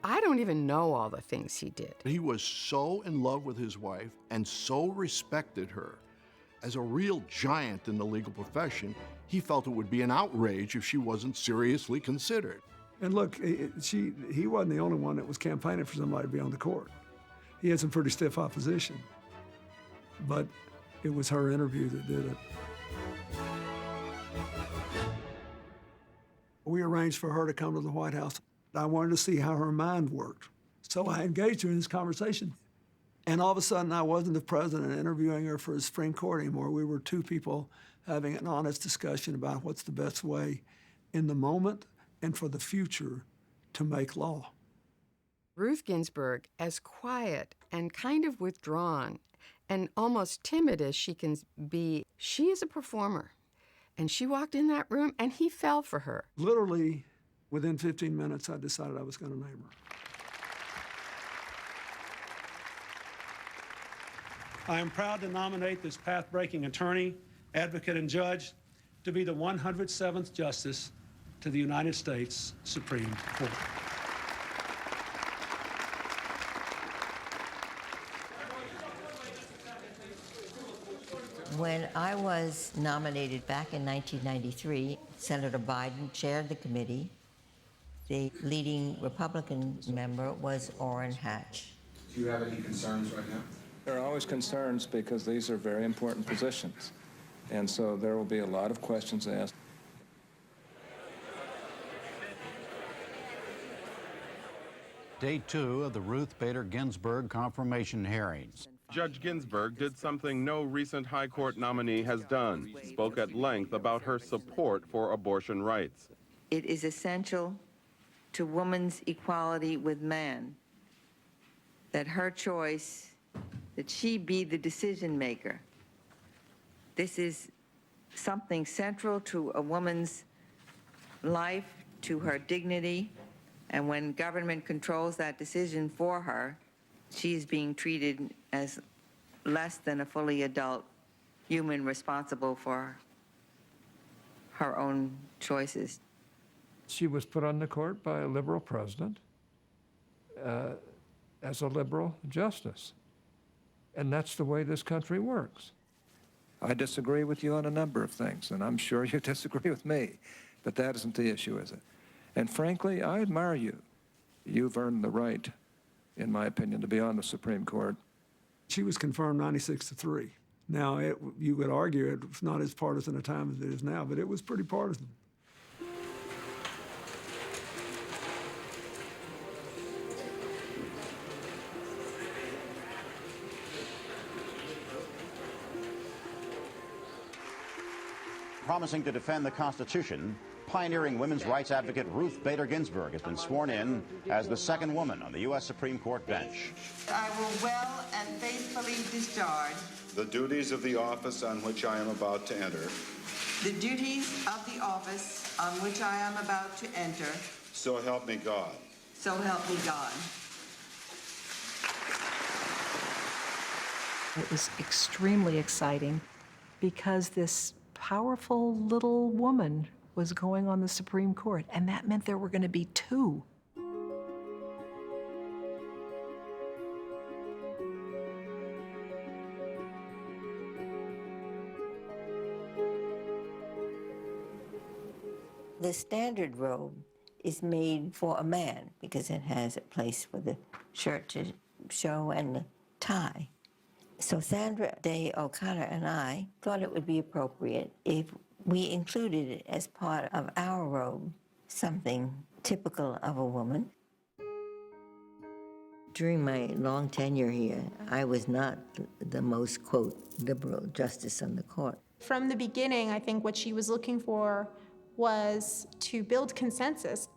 I don't even know all the things he did. He was so in love with his wife and so respected her as a real giant in the legal profession, he felt it would be an outrage if she wasn't seriously considered. And look, he wasn't the only one that was campaigning for somebody to be on the court. He had some pretty stiff opposition, but it was her interview that did it. We arranged for her to come to the White House. I wanted to see how her mind worked. So I engaged her in this conversation. And all of a sudden, I wasn't the president interviewing her for the Supreme Court anymore. We were two people having an honest discussion about what's the best way in the moment and for the future to make law. Ruth Ginsburg, as quiet and kind of withdrawn and almost timid as she can be, she is a performer. And she walked in that room and he fell for her. Literally, within 15 minutes, I decided I was going to name her. I am proud to nominate this path-breaking attorney, advocate, and judge to be the 107th Justice to the United States Supreme Court. When I was nominated back in 1993, Senator Biden chaired the committee. The leading Republican member was Orrin Hatch. Do you have any concerns right now? There are always concerns because these are very important positions. And so there will be a lot of questions asked. Day 2 of the Ruth Bader Ginsburg confirmation hearings. Judge Ginsburg did something no recent high court nominee has done. Spoke at length about her support for abortion rights. It is essential to woman's equality with man that her choice, that she be the decision maker. This is something central to a woman's life, to her dignity, and when government controls that decision for her, she's being treated as less than a fully adult human responsible for her own choices. She was put on the court by a liberal president as a liberal justice. And that's the way this country works. I disagree with you on a number of things, and I'm sure you disagree with me, but that isn't the issue, is it? And frankly, I admire you. You've earned the right, in my opinion, to be on the Supreme Court. She was confirmed 96-3. Now, you could argue it was not as partisan a time as it is now, but it was pretty partisan. Promising to defend the Constitution, pioneering women's rights advocate Ruth Bader Ginsburg has been sworn in as the second woman on the U.S. Supreme Court bench. I will well and faithfully discharge the duties of the office on which I am about to enter. the duties of the office on which I am about to enter. So help me God. So help me God. It was extremely exciting because this powerful little woman was going on the Supreme Court, and that meant there were going to be two. The standard robe is made for a man because it has a place for the shirt to show and the tie. So Sandra Day O'Connor and I thought it would be appropriate if we included it as part of our robe, something typical of a woman. During my long tenure here, I was not the most, quote, liberal justice on the court. From the beginning, I think what she was looking for was to build consensus.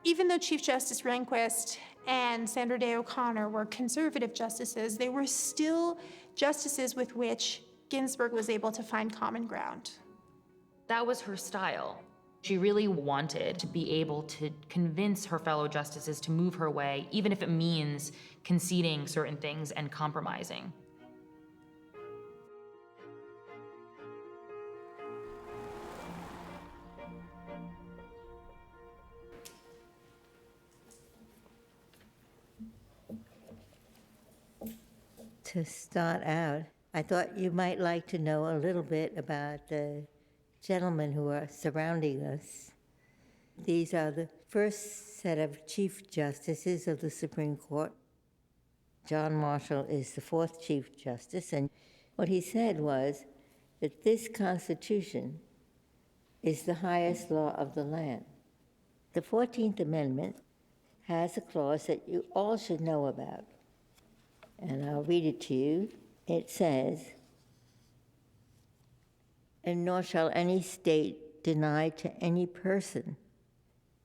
Even though Chief Justice Rehnquist and Sandra Day O'Connor were conservative justices, they were still justices with which Ginsburg was able to find common ground. That was her style. She really wanted to be able to convince her fellow justices to move her way, even if it means conceding certain things and compromising. To start out, I thought you might like to know a little bit about the gentlemen who are surrounding us. These are the first set of Chief Justices of the Supreme Court. John Marshall is the fourth Chief Justice, and what he said was that this Constitution is the highest law of the land. The 14th Amendment has a clause that you all should know about, and I'll read it to you. It says, "And nor shall any state deny to any person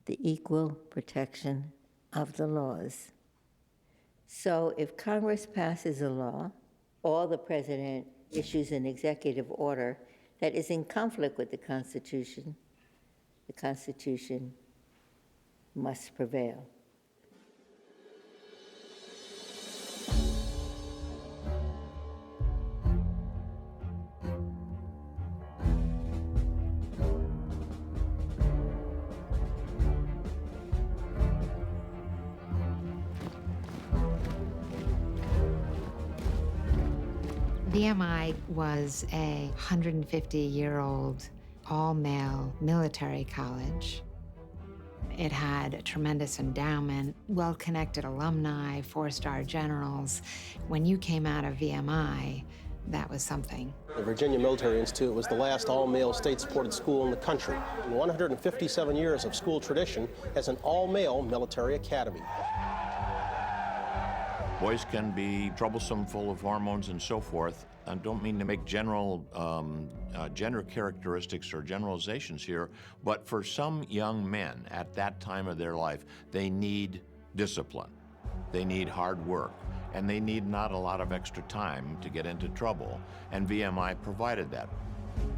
the equal protection of the laws." So if Congress passes a law, or the president issues an executive order that is in conflict with the Constitution must prevail. VMI was a 150-year-old, all-male military college. It had a tremendous endowment, well-connected alumni, four-star generals. When you came out of VMI, that was something. The Virginia Military Institute was the last all-male state-supported school in the country. In 157 years of school tradition as an all-male military academy. Boys can be troublesome, full of hormones and so forth. I don't mean to make general gender characteristics or generalizations here, but for some young men at that time of their life, they need discipline. They need hard work, and they need not a lot of extra time to get into trouble, and VMI provided that.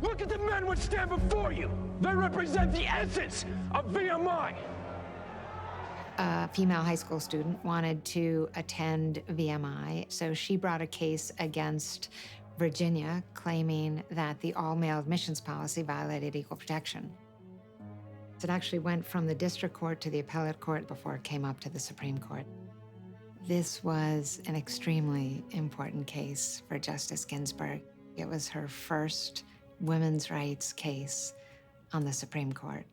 Look at the men which stand before you. They represent the essence of VMI. A female high school student wanted to attend VMI, so she brought a case against Virginia claiming that the all-male admissions policy violated equal protection. It actually went from the district court to the appellate court before it came up to the Supreme Court. This was an extremely important case for Justice Ginsburg. It was her first women's rights case on the Supreme Court.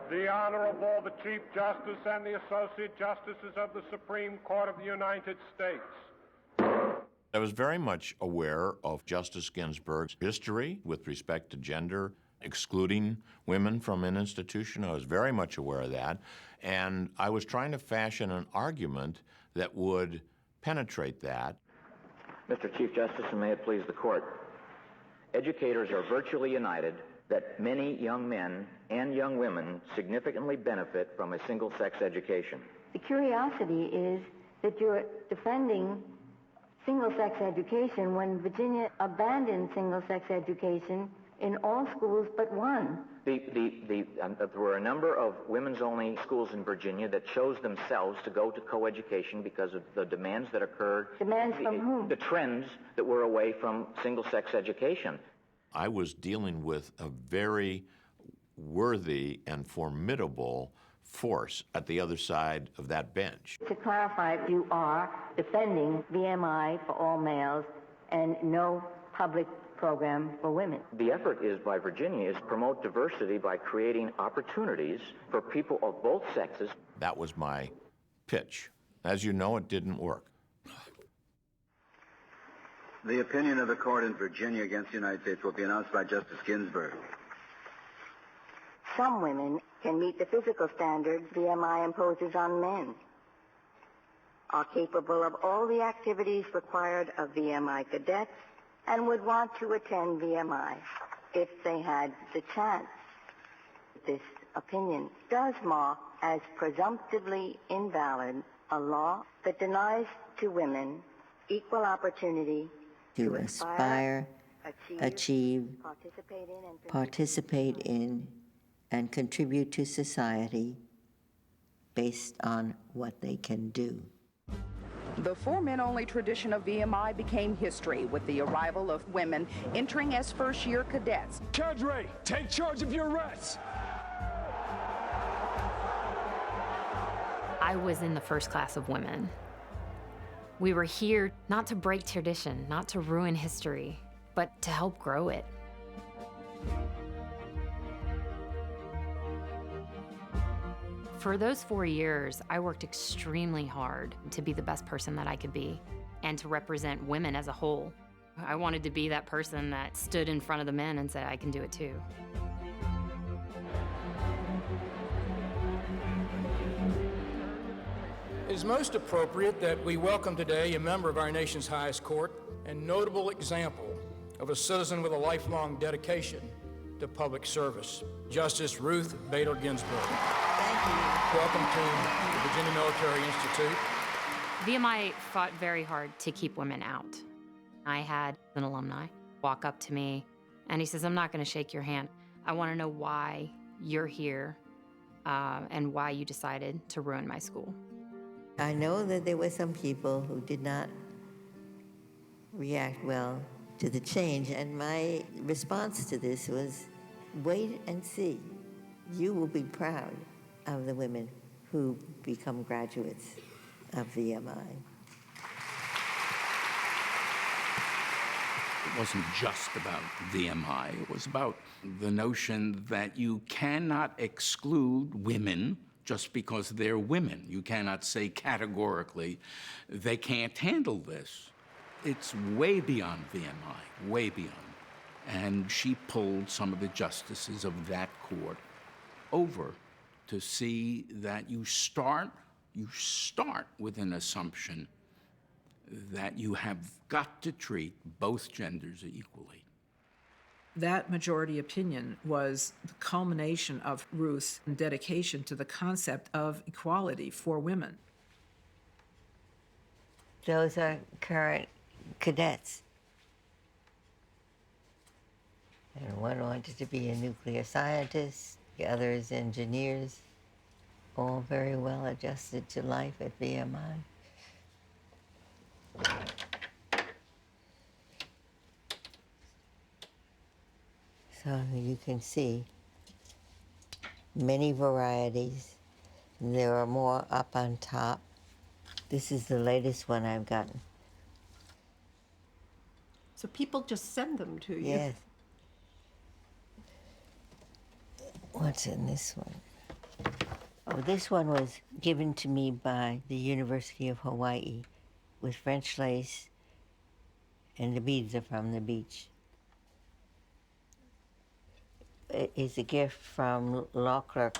The Honorable, the Chief Justice and the Associate Justices of the Supreme Court of the United States. I was very much aware of Justice Ginsburg's history with respect to gender, excluding women from an institution. I was very much aware of that. And I was trying to fashion an argument that would penetrate that. Mr. Chief Justice, and may it please the Court, educators are virtually united that many young men and young women significantly benefit from a single-sex education. The curiosity is that you're defending single-sex education when Virginia abandoned single-sex education in all schools but one. There were a number of women's-only schools in Virginia that chose themselves to go to coeducation because of the demands that occurred. Demands from whom? The trends that were away from single-sex education. I was dealing with a very worthy and formidable force at the other side of that bench. To clarify, you are defending VMI for all males and no public program for women. The effort is by Virginia is to promote diversity by creating opportunities for people of both sexes. That was my pitch. As you know, it didn't work. The opinion of the court in Virginia against the United States will be announced by Justice Ginsburg. Some women can meet the physical standards VMI imposes on men, are capable of all the activities required of VMI cadets, and would want to attend VMI if they had the chance. This opinion does mark as presumptively invalid a law that denies to women equal opportunity to aspire, achieve, participate in, and contribute to society based on what they can do. The for-men-only tradition of VMI became history with the arrival of women entering as first-year cadets. Cadre, take charge of your arrests. I was in the first class of women. We were here not to break tradition, not to ruin history, but to help grow it. For those 4 years, I worked extremely hard to be the best person that I could be and to represent women as a whole. I wanted to be that person that stood in front of the men and said, I can do it too. It is most appropriate that we welcome today a member of our nation's highest court and notable example of a citizen with a lifelong dedication to public service, Justice Ruth Bader Ginsburg. Thank you. Welcome to the Virginia Military Institute. VMI fought very hard to keep women out. I had an alumni walk up to me and he says, I'm not going to shake your hand. I want to know why you're here and why you decided to ruin my school. I know that there were some people who did not react well to the change, and my response to this was, wait and see. You will be proud of the women who become graduates of VMI. It wasn't just about VMI. It was about the notion that you cannot exclude women just because they're women. You cannot say categorically, they can't handle this. It's way beyond VMI, way beyond. And she pulled some of the justices of that court over to see that you start with an assumption that you have got to treat both genders equally. That majority opinion was the culmination of Ruth's dedication to the concept of equality for women. Those are current cadets. And one wanted to be a nuclear scientist, the other is engineers, all very well adjusted to life at VMI. So you can see many varieties. There are more up on top This is the latest one I've gotten. So people just send them to you? Yes. What's in this one? Oh, this one was given to me by the University of Hawaii with French lace, and the beads are from the beach. It is a gift from law clerks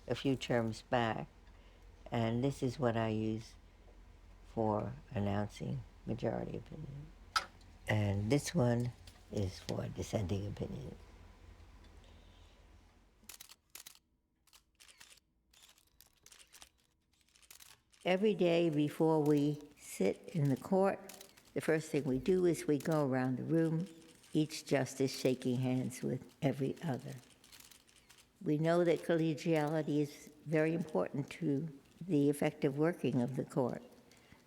a few terms back, and this is what I use for announcing majority opinion. And this one is for dissenting opinion. Every day before we sit in the court, the first thing we do is we go around the room, each justice shaking hands with every other. We know that collegiality is very important to the effective working of the court,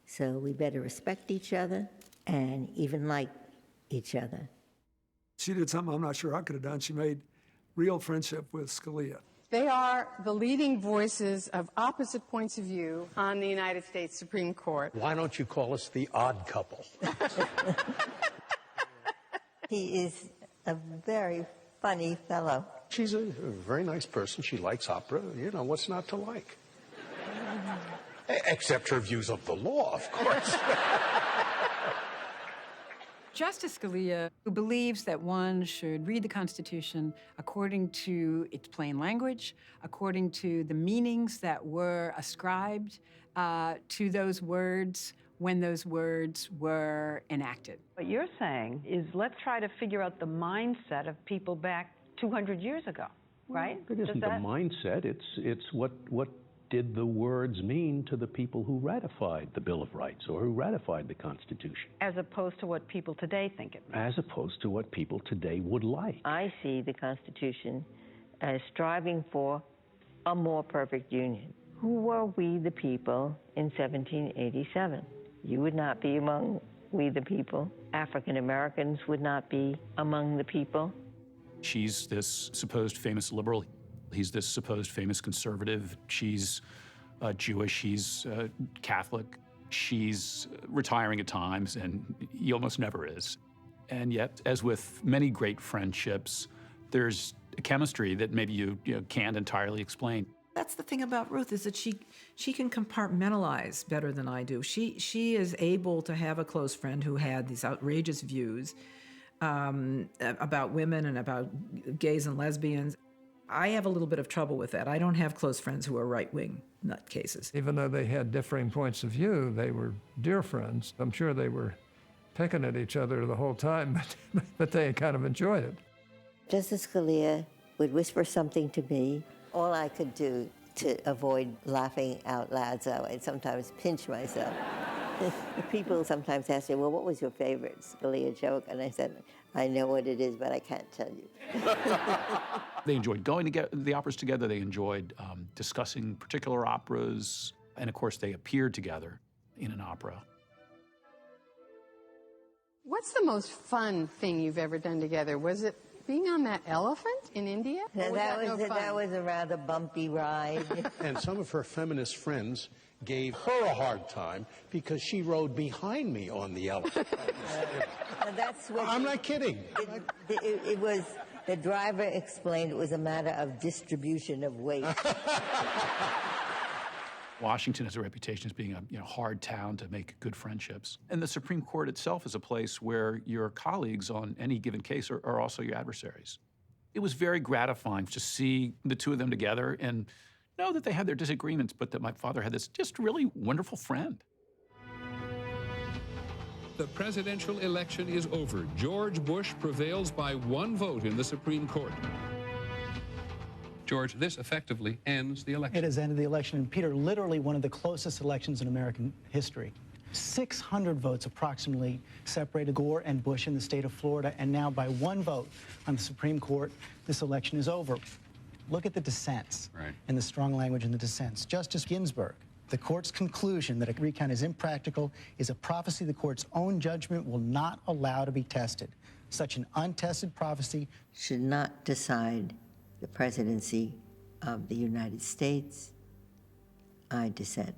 so we better respect each other and even like each other. She did something I'm not sure I could have done. She made real friendship with Scalia. They are the leading voices of opposite points of view on the United States Supreme Court. Why don't you call us the odd couple? He is a very funny fellow. She's a very nice person. She likes opera. You know, what's not to like? Except her views of the law, of course. Justice Scalia, who believes that one should read the Constitution according to its plain language, according to the meanings that were ascribed to those words when those words were enacted. What you're saying is let's try to figure out the mindset of people back 200 years ago, right? It isn't the mindset. It's what did the words mean to the people who ratified the Bill of Rights or who ratified the Constitution? As opposed to what people today think it means. As opposed to what people today would like. I see the Constitution as striving for a more perfect union. Who were we the people in 1787? You would not be among we the people. African Americans would not be among the people. She's this supposed famous liberal. He's this supposed famous conservative. She's Jewish. He's Catholic. She's retiring at times, and he almost never is. And yet, as with many great friendships, there's a chemistry that maybe you can't entirely explain. That's the thing about Ruth, is that she can compartmentalize better than I do. She is able to have a close friend who had these outrageous views about women and about gays and lesbians. I have a little bit of trouble with that. I don't have close friends who are right-wing nutcases. Even though they had differing points of view, they were dear friends. I'm sure they were picking at each other the whole time, but they kind of enjoyed it. Justice Scalia would whisper something to me. All I could do to avoid laughing out loud, so I'd sometimes pinch myself. People sometimes ask me, well, what was your favorite Scalia joke? And I said, I know what it is, but I can't tell you. They enjoyed going to the operas together. They enjoyed discussing particular operas. And of course, they appeared together in an opera. What's the most fun thing you've ever done together? Was it being on that elephant in India? That was a rather bumpy ride. And some of her feminist friends gave her a hard time because she rode behind me on the elephant. That's what I'm not kidding. It was, the driver explained it was a matter of distribution of weight. Washington has a reputation as being a hard town to make good friendships. And the Supreme Court itself is a place where your colleagues on any given case are also your adversaries. It was very gratifying to see the two of them together and know that they had their disagreements, but that my father had this just really wonderful friend. The presidential election is over. George Bush prevails by 1 vote in the Supreme Court. George, this effectively ends the election. It has ended the election, and Peter, literally one of the closest elections in American history. 600 votes approximately separated Gore and Bush in the state of Florida, and now by 1 vote on the Supreme Court, this election is over. Look at the dissents and the strong language in the dissents. Justice Ginsburg, the court's conclusion that a recount is impractical is a prophecy the court's own judgment will not allow to be tested. Such an untested prophecy should not decide the presidency of the United States. I dissent.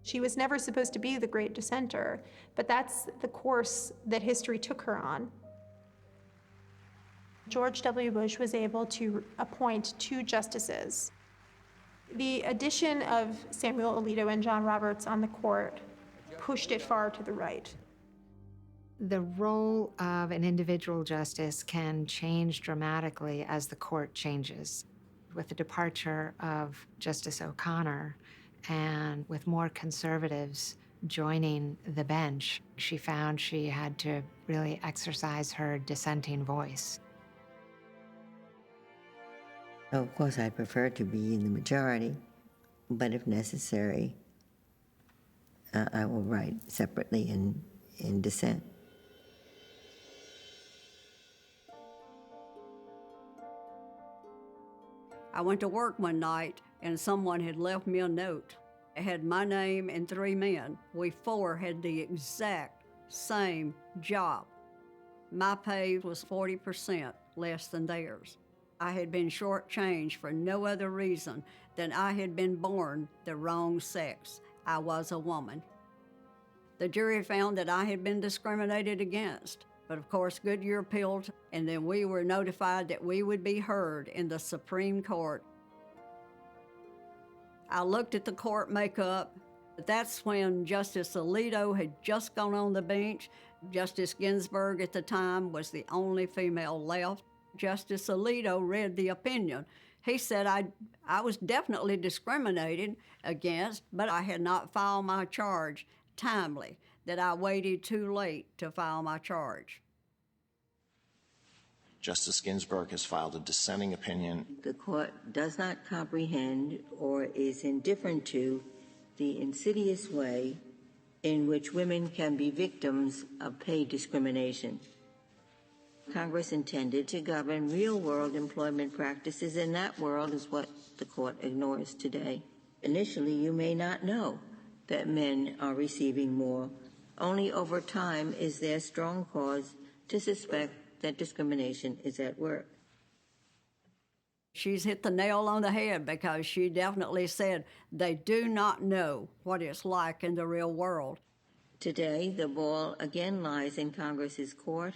She was never supposed to be the great dissenter, but that's the course that history took her on. George W. Bush was able to appoint 2 justices. The addition of Samuel Alito and John Roberts on the court pushed it far to the right. The role of an individual justice can change dramatically as the court changes. With the departure of Justice O'Connor and with more conservatives joining the bench, she found she had to really exercise her dissenting voice. Of course, I prefer to be in the majority, but if necessary, I will write separately in dissent. I went to work one night and someone had left me a note. It had my name and 3 men. We 4 had the exact same job. My pay was 40% less than theirs. I had been shortchanged for no other reason than I had been born the wrong sex. I was a woman. The jury found that I had been discriminated against, but of course Goodyear appealed, and then we were notified that we would be heard in the Supreme Court. I looked at the court makeup. That's when Justice Alito had just gone on the bench. Justice Ginsburg at the time was the only female left. Justice Alito read the opinion. He said I was definitely discriminated against, but I had not filed my charge timely, that I waited too late to file my charge. Justice Ginsburg has filed a dissenting opinion. The court does not comprehend or is indifferent to the insidious way in which women can be victims of pay discrimination. Congress intended to govern real-world employment practices, and that world is what the court ignores today. Initially, you may not know that men are receiving more. Only over time is there strong cause to suspect that discrimination is at work. She's hit the nail on the head because she definitely said they do not know what it's like in the real world. Today, the ball again lies in Congress's court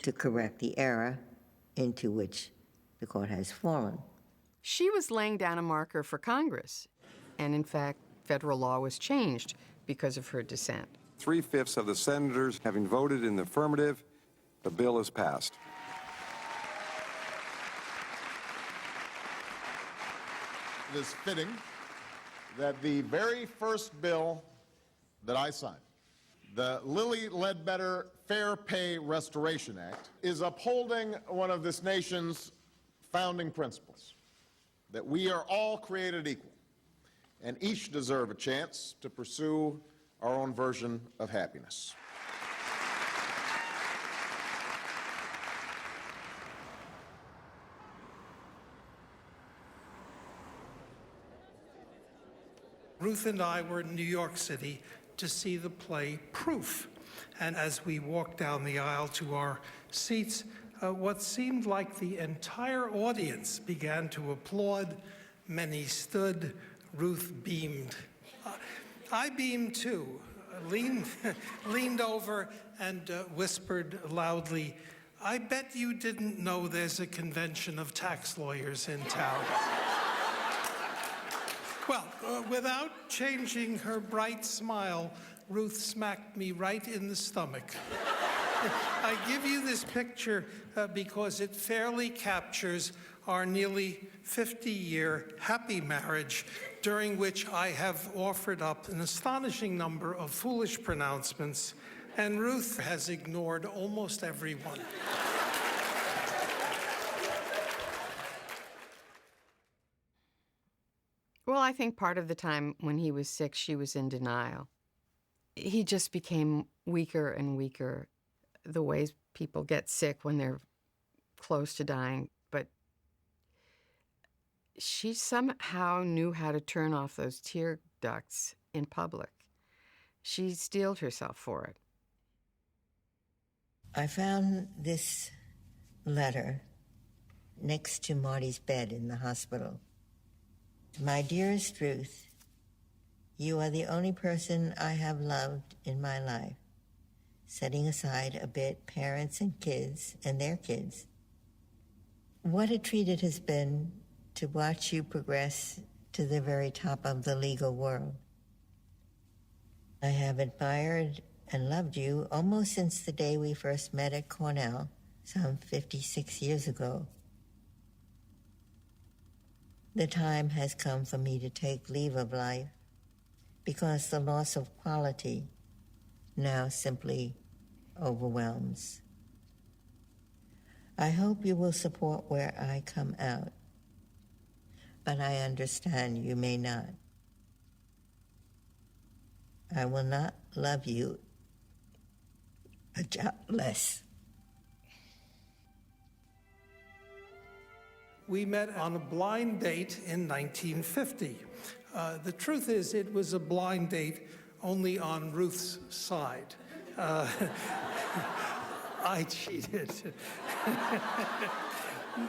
to correct the error into which the court has fallen. She was laying down a marker for Congress, and in fact, federal law was changed because of her dissent. 3/5 of the senators having voted in the affirmative, the bill is passed. It is fitting that the very first bill that I signed, the Lilly Ledbetter Fair Pay Restoration Act, is upholding one of this nation's founding principles, that we are all created equal and each deserve a chance to pursue our own version of happiness. Ruth and I were in New York City to see the play Proof. And as we walked down the aisle to our seats, what seemed like the entire audience began to applaud. Many stood. Ruth beamed. I beamed too, leaned over and whispered loudly, "I bet you didn't know there's a convention of tax lawyers in town." Well, without changing her bright smile, Ruth smacked me right in the stomach. I give you this picture because it fairly captures our nearly 50-year happy marriage, during which I have offered up an astonishing number of foolish pronouncements, and Ruth has ignored almost every one. Well, I think part of the time when he was sick, she was in denial. He just became weaker and weaker, the ways people get sick when they're close to dying. But she somehow knew how to turn off those tear ducts in public. She steeled herself for it. I found this letter next to Marty's bed in the hospital. My dearest Ruth, You are the only person I have loved in my life, setting aside a bit parents and kids and their kids. What a treat it has been to watch you progress to the very top of the legal world. I have admired and loved you almost since the day we first met at Cornell, some 56 years ago. The time has come for me to take leave of life because the loss of quality now simply overwhelms. I hope you will support where I come out, but I understand you may not. I will not love you a jot less. We met on a blind date in 1950. The truth is, it was a blind date only on Ruth's side. I cheated.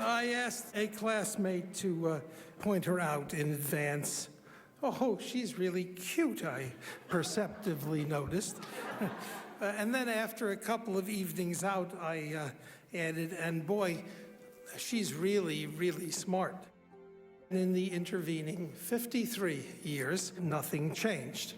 I asked a classmate to point her out in advance. Oh, she's really cute, I perceptively noticed. And then after a couple of evenings out, I added, and boy, she's really, really smart. In the intervening 53 years, nothing changed.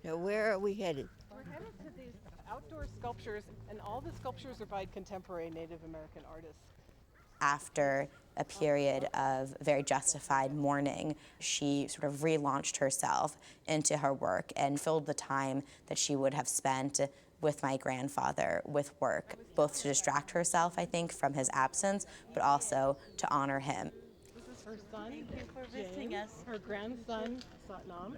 Now, where are we headed? We're headed to these outdoor sculptures, and all the sculptures are by contemporary Native American artists. After a period of very justified mourning, she sort of relaunched herself into her work and filled the time that she would have spent with my grandfather with work, both to distract herself, I think, from his absence, but also to honor him. This is her son. Thank you for visiting us. Her grandson, Satnam.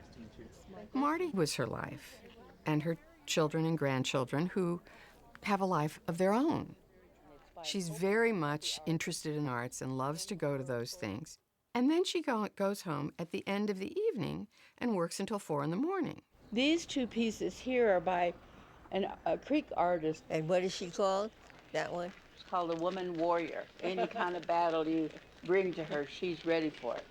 Marty was her life, and her children and grandchildren who have a life of their own. She's very much interested in arts and loves to go to those things. And then she goes home at the end of the evening and works until 4 in the morning. These two pieces here are by a Creek artist. And what is she called, that one? It's called a woman warrior. Any kind of battle you bring to her, she's ready for it.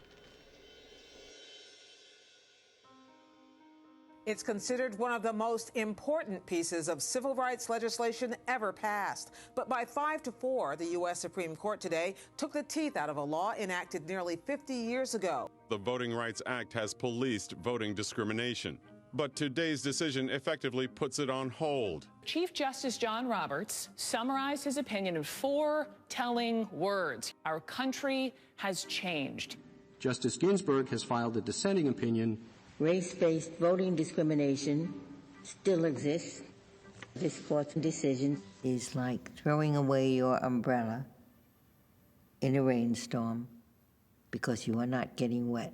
It's considered one of the most important pieces of civil rights legislation ever passed. But by 5-4, the U.S. Supreme Court today took the teeth out of a law enacted nearly 50 years ago. The Voting Rights Act has policed voting discrimination, but today's decision effectively puts it on hold. Chief Justice John Roberts summarized his opinion in 4 telling words. Our country has changed. Justice Ginsburg has filed a dissenting opinion. Race-based voting discrimination still exists. This court's decision is like throwing away your umbrella in a rainstorm because you are not getting wet.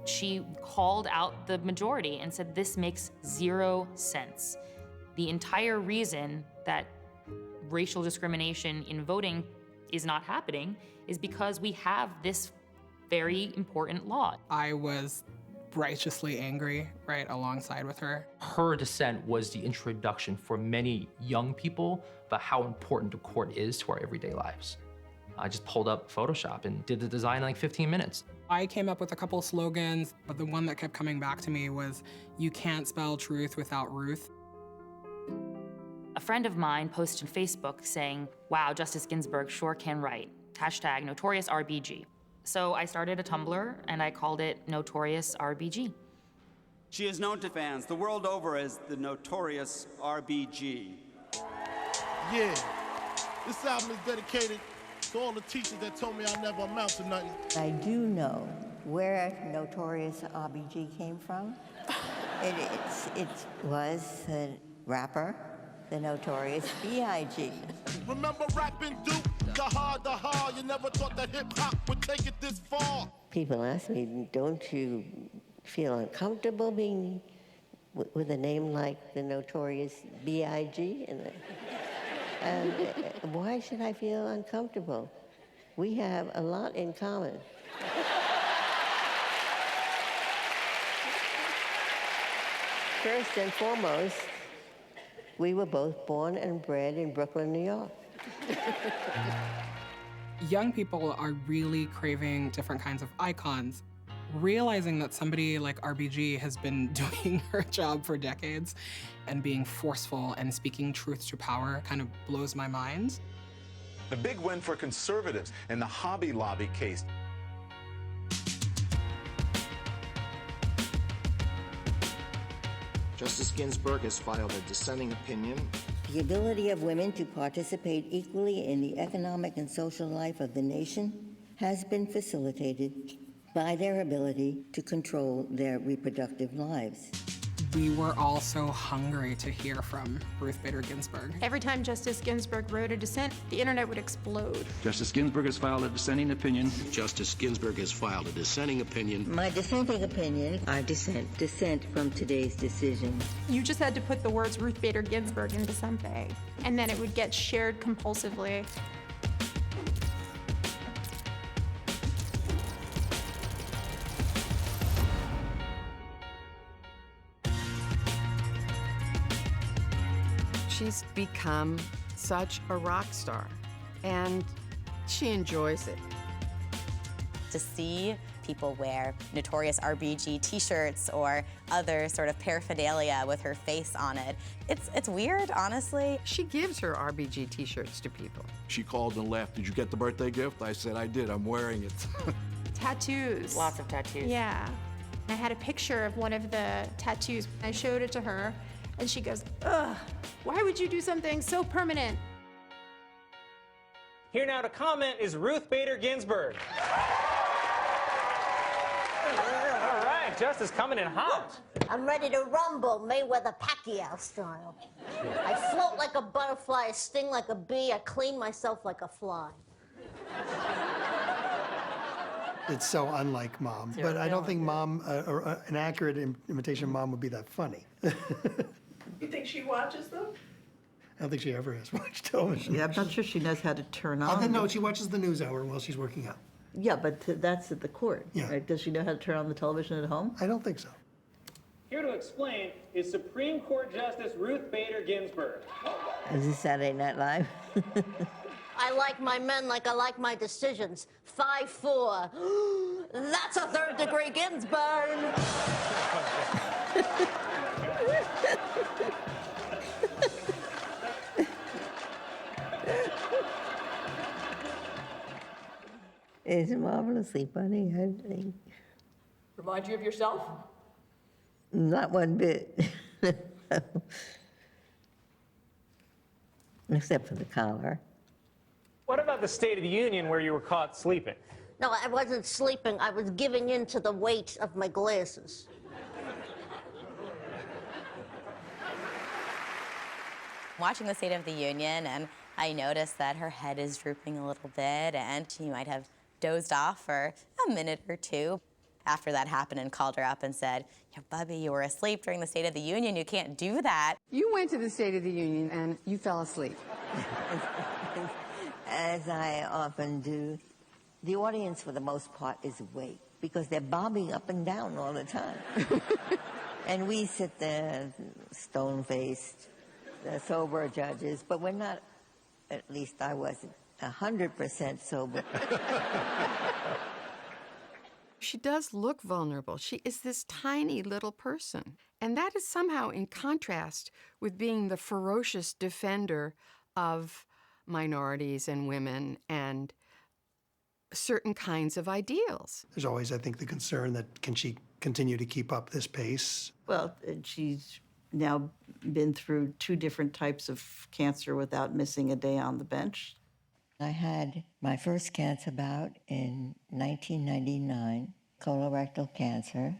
She called out the majority and said, this makes 0 sense. The entire reason that racial discrimination in voting is not happening is because we have this very important law. I was righteously angry right alongside with her. Her dissent was the introduction for many young people about how important the court is to our everyday lives. I just pulled up Photoshop and did the design in like 15 minutes. I came up with a couple slogans, but the one that kept coming back to me was, "You can't spell truth without Ruth." A friend of mine posted on Facebook saying, wow, Justice Ginsburg sure can write. Hashtag Notorious RBG. So I started a Tumblr and I called it Notorious RBG. She is known to fans the world over as the Notorious RBG. Yeah, this album is dedicated to all the teachers that told me I never amount to nothing. I do know where Notorious RBG came from. It was the rapper, the Notorious B.I.G. Remember rapping Duke? The hard, you never thought that hip-hop would take it this far. People ask me, don't you feel uncomfortable being with a name like the Notorious B.I.G.? And why should I feel uncomfortable? We have a lot in common. First and foremost, we were both born and bred in Brooklyn, New York. Young people are really craving different kinds of icons. Realizing that somebody like RBG has been doing her job for decades and being forceful and speaking truth to power kind of blows my mind. A big win for conservatives in the Hobby Lobby case. Justice Ginsburg has filed a dissenting opinion. The ability of women to participate equally in the economic and social life of the nation has been facilitated by their ability to control their reproductive lives. We were all so hungry to hear from Ruth Bader Ginsburg. Every time Justice Ginsburg wrote a dissent, the internet would explode. Justice Ginsburg has filed a dissenting opinion. Justice Ginsburg has filed a dissenting opinion. My dissenting opinion, I dissent from today's decision. You just had to put the words Ruth Bader Ginsburg into something, and then it would get shared compulsively. She's become such a rock star, and she enjoys it. To see people wear Notorious RBG t-shirts or other sort of paraphernalia with her face on it, it's weird, honestly. She gives her RBG t-shirts to people. She called and laughed. "Did you get the birthday gift?" I said, "I did. I'm wearing it." Tattoos. Lots of tattoos. Yeah. I had a picture of one of the tattoos. I showed it to her, and she goes, "Ugh, why would you do something so permanent?" Here now to comment is Ruth Bader Ginsburg. All right, Justice coming in hot. I'm ready to rumble, Mayweather-Pacquiao style. I float like a butterfly, I sting like a bee, I clean myself like a fly. It's so unlike Mom, but I don't think Mom, or an accurate imitation of Mom would be that funny. You think she watches them? I don't think she ever has watched television. Yeah, I'm not sure she knows how to turn on. No, she watches the news hour while she's working out. Yeah, but that's at the court. Yeah. Right? Does she know how to turn on the television at home? I don't think so. Here to explain is Supreme Court Justice Ruth Bader Ginsburg. Is this Saturday Night Live? I like my men like I like my decisions. 5-4. That's a third-degree Ginsburg. It's marvelously funny, I think. Remind you of yourself? Not one bit. Except for the collar. What about the State of the Union where you were caught sleeping? No, I wasn't sleeping. I was giving in to the weight of my glasses. Watching the State of the Union, and I noticed that her head is drooping a little bit, and she might have dozed off for a minute or two. After that happened, and called her up and said, "Yeah, Bubby, you were asleep during the State of the Union. You can't do that." You went to the State of the Union and you fell asleep. As I often do. The audience, for the most part, is awake because they're bobbing up and down all the time. And we sit there, stone-faced, sober judges, but we're not, at least I wasn't, 100% sober. She does look vulnerable. She is this tiny little person. And that is somehow in contrast with being the ferocious defender of minorities and women and certain kinds of ideals. There's always, I think, the concern that can she continue to keep up this pace? Well, she's now been through 2 different types of cancer without missing a day on the bench. I had my first cancer bout in 1999, colorectal cancer.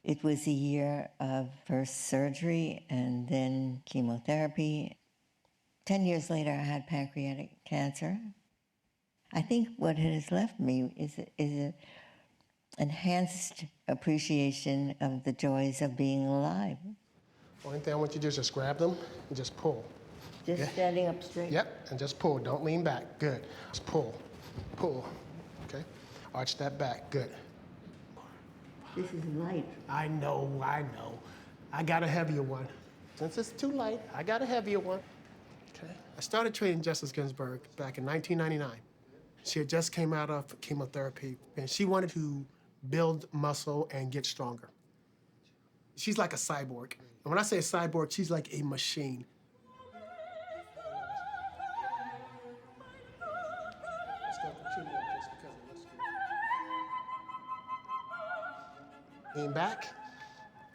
It was a year of first surgery and then chemotherapy. 10 years later, I had pancreatic cancer. I think what it has left me is an enhanced appreciation of the joys of being alive. Only thing I want you to do is just grab them and just pull. Just standing up straight? Yep, and just pull. Don't lean back. Good. Just pull. Pull. Okay? Arch that back. Good. This is light. I know. I got a heavier one. Since it's too light, I got a heavier one. Okay? started training Justice Ginsburg back in 1999. She had just came out of chemotherapy, and she wanted to build muscle and get stronger. She's like a cyborg. And when I say a cyborg, she's like a machine. Let's go for 2 more just because it looks good. Lean back.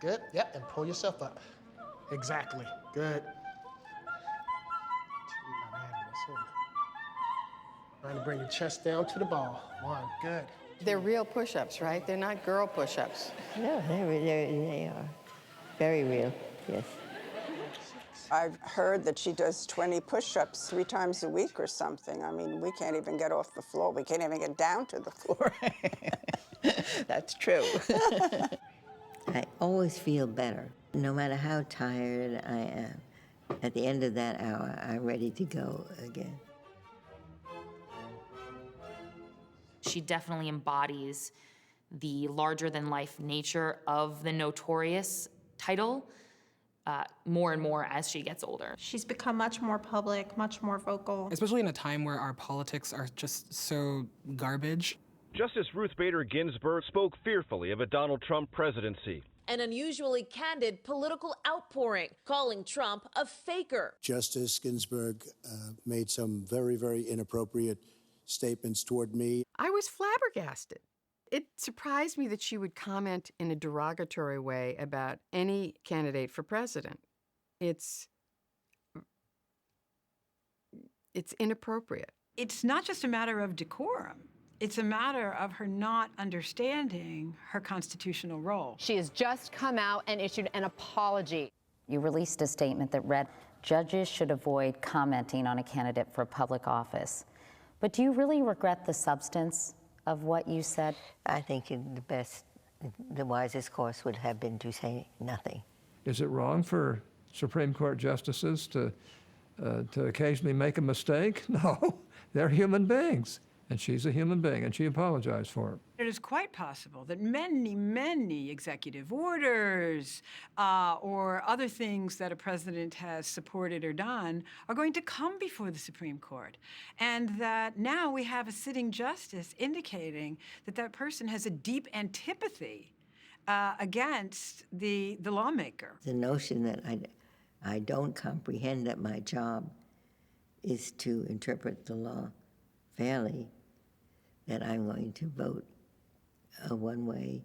Good. Yep, and pull yourself up. Exactly. Good. Trying to bring your chest down to the ball. 1, good. They're real push-ups, right? They're not girl push-ups. No, they are very real, yes. I've heard that she does 20 push-ups 3 times a week or something. I mean, we can't even get off the floor. We can't even get down to the floor. That's true. I always feel better, no matter how tired I am. At the end of that hour, I'm ready to go again. She definitely embodies the larger-than-life nature of the Notorious title more and more as she gets older. She's become much more public, much more vocal. Especially in a time where our politics are just so garbage. Justice Ruth Bader Ginsburg spoke fearfully of a Donald Trump presidency. An unusually candid political outpouring, calling Trump a faker. Justice Ginsburg made some very, very inappropriate statements toward me. I was flabbergasted. It surprised me that she would comment in a derogatory way about any candidate for president. It's inappropriate. It's not just a matter of decorum. It's a matter of her not understanding her constitutional role. She has just come out and issued an apology. You released a statement that read, "Judges should avoid commenting on a candidate for public office." But do you really regret the substance of what you said? I think the wisest course would have been to say nothing. Is it wrong for Supreme Court justices to occasionally make a mistake? No, they're human beings. And she's a human being, and she apologized for it. It is quite possible that many, many executive orders or other things that a president has supported or done are going to come before the Supreme Court. And that now we have a sitting justice indicating that that person has a deep antipathy against the lawmaker. The notion that I don't comprehend that my job is to interpret the law fairly, that I'm going to vote one way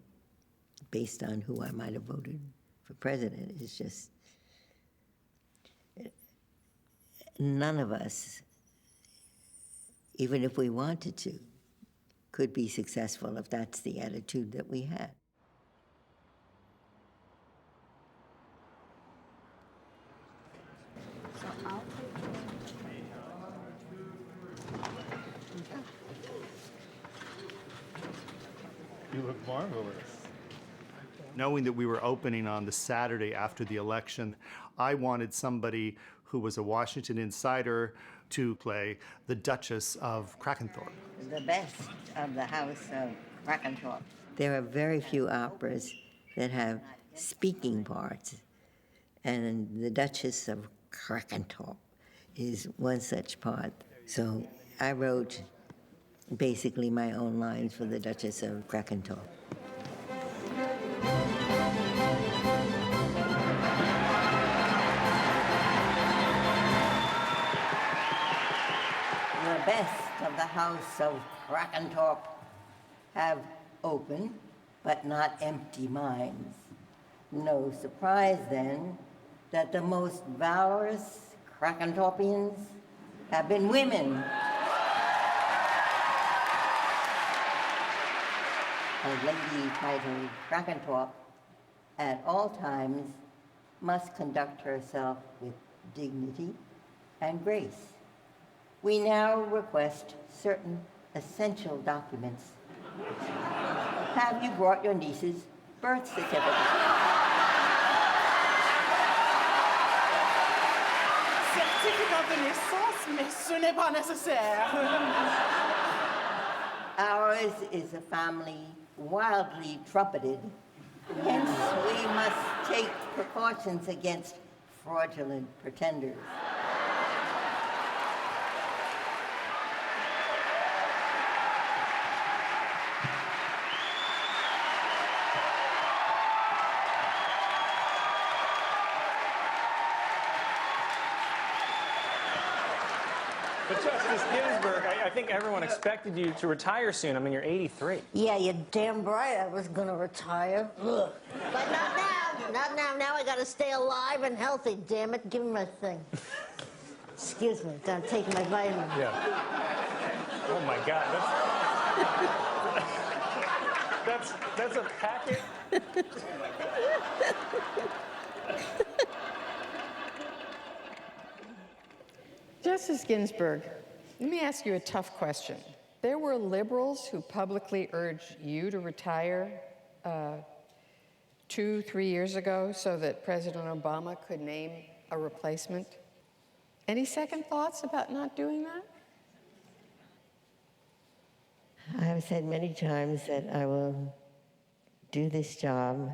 based on who I might have voted for president is just, none of us, even if we wanted to, could be successful if that's the attitude that we had. You look marvelous. Knowing that we were opening on the Saturday after the election, I wanted somebody who was a Washington insider to play the Duchess of Krakenthorpe. The best of the House of Krakenthorpe. There are very few operas that have speaking parts, and the Duchess of Krakenthorpe is one such part. So I wrote basically my own lines for the Duchess of Krakenthorpe. The best of the House of Krakenthorpe have open but not empty minds. No surprise then that the most valorous Krakenthorpians have been women. A lady titled Krakenthorpe at all times must conduct herself with dignity and grace. We now request certain essential documents. Have you brought your niece's birth certificate? Certificat de naissance, mais ce n'est pas nécessaire. Ours is a family wildly trumpeted. Hence, we must take precautions against fraudulent pretenders. Justice Ginsburg, I think everyone expected you to retire soon. I mean, you're 83. Yeah, you're damn right I was gonna retire. Ugh. But not now. Not now. Now I gotta stay alive and healthy, damn it. Give me my thing. Excuse me, I'm taking my vitamin. Yeah. Oh my God, that's a packet. Justice Ginsburg, let me ask you a tough question. There were liberals who publicly urged you to retire 2-3 years ago so that President Obama could name a replacement. Any second thoughts about not doing that? I have said many times that I will do this job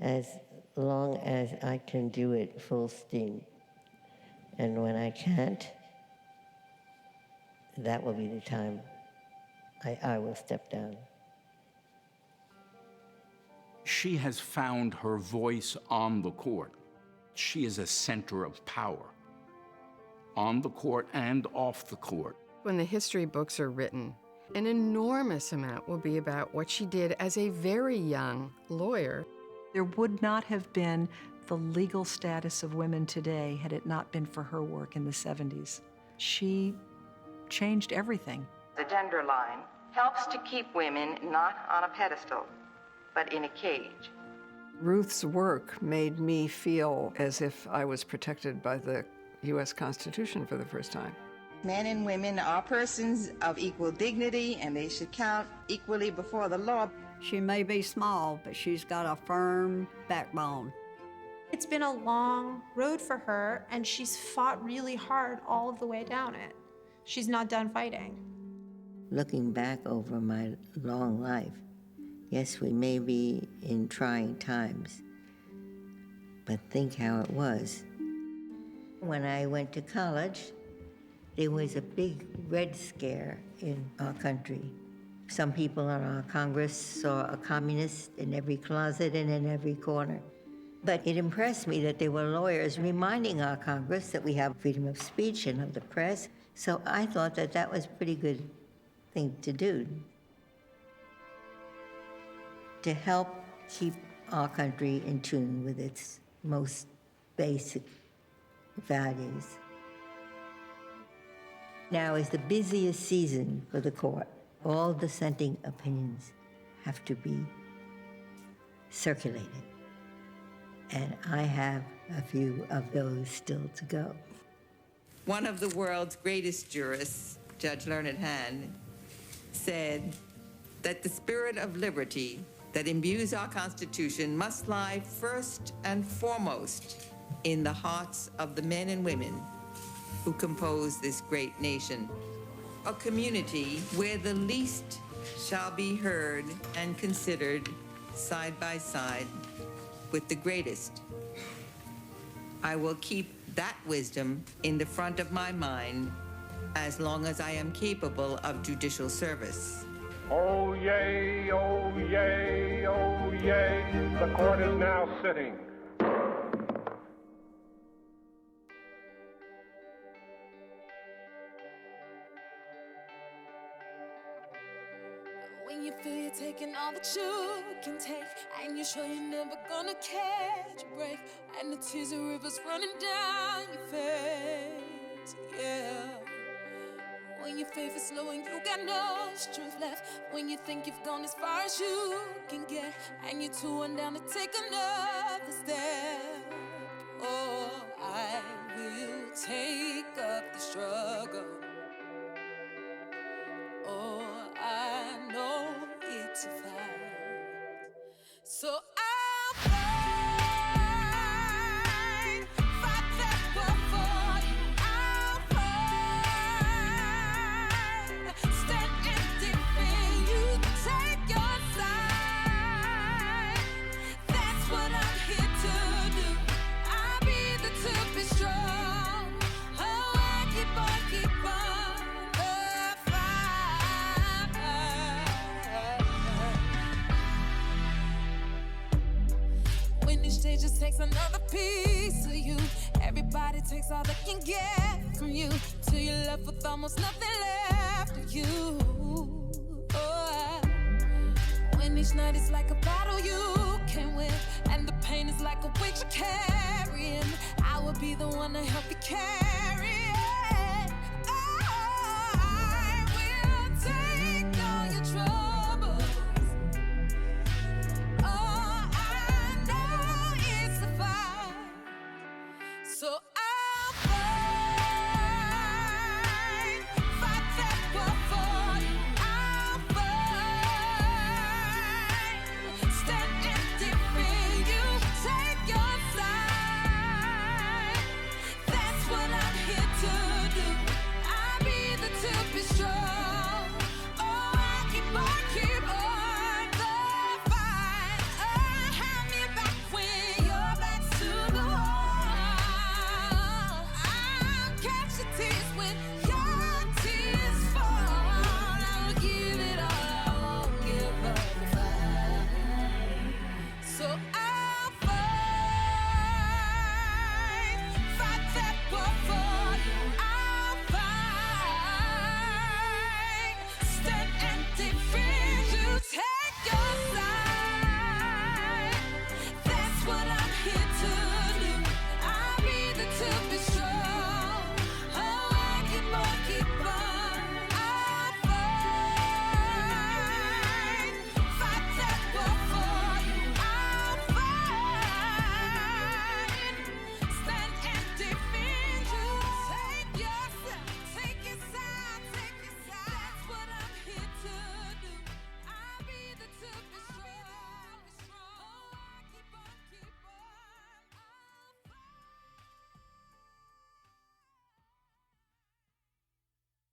as long as I can do it full steam. And when I can't, that will be the time I will step down. She has found her voice on the court. She is a center of power, on the court and off the court. When the history books are written, an enormous amount will be about what she did as a very young lawyer. There would not have been the legal status of women today had it not been for her work in the 70s. She changed everything. The gender line helps to keep women not on a pedestal, but in a cage. Ruth's work made me feel as if I was protected by the U.S. Constitution for the first time. Men and women are persons of equal dignity, and they should count equally before the law. She may be small, but she's got a firm backbone. It's been a long road for her, and she's fought really hard all of the way down it. She's not done fighting. Looking back over my long life, yes, we may be in trying times, but think how it was. When I went to college, there was a big Red Scare in our country. Some people in our Congress saw a communist in every closet and in every corner. But it impressed me that there were lawyers reminding our Congress that we have freedom of speech and of the press. So I thought that that was a pretty good thing to do, to help keep our country in tune with its most basic values. Now is the busiest season for the court. All dissenting opinions have to be circulated. And I have a few of those still to go. One of the world's greatest jurists, Judge Learned Hand, said that the spirit of liberty that imbues our Constitution must lie first and foremost in the hearts of the men and women who compose this great nation. A community where the least shall be heard and considered side by side with the greatest. I will keep that wisdom in the front of my mind as long as I am capable of judicial service. Oh yay, oh yay, oh yay, the court is now sitting. When you feel you're taking all that you can take, and you're sure you're never gonna catch a break, and the tears are rivers running down your face, yeah. When your faith is low and you got no strength left, when you think you've gone as far as you can get, and you're too worn down to take another step, oh, I will take up the struggle. Oh, I know it's a fight, so I'll fight that war for you. I'll fight, stand and defend you, take your side. That's what I'm here to do. I'll be the to be strong. Oh, I keep on. When each day just takes another piece of you, Everybody takes all they can get from you, till you're left with almost nothing left of you. Oh, when each night is like a battle you can't win, and the pain is like a weight you're carrying, I will be the one to help you carry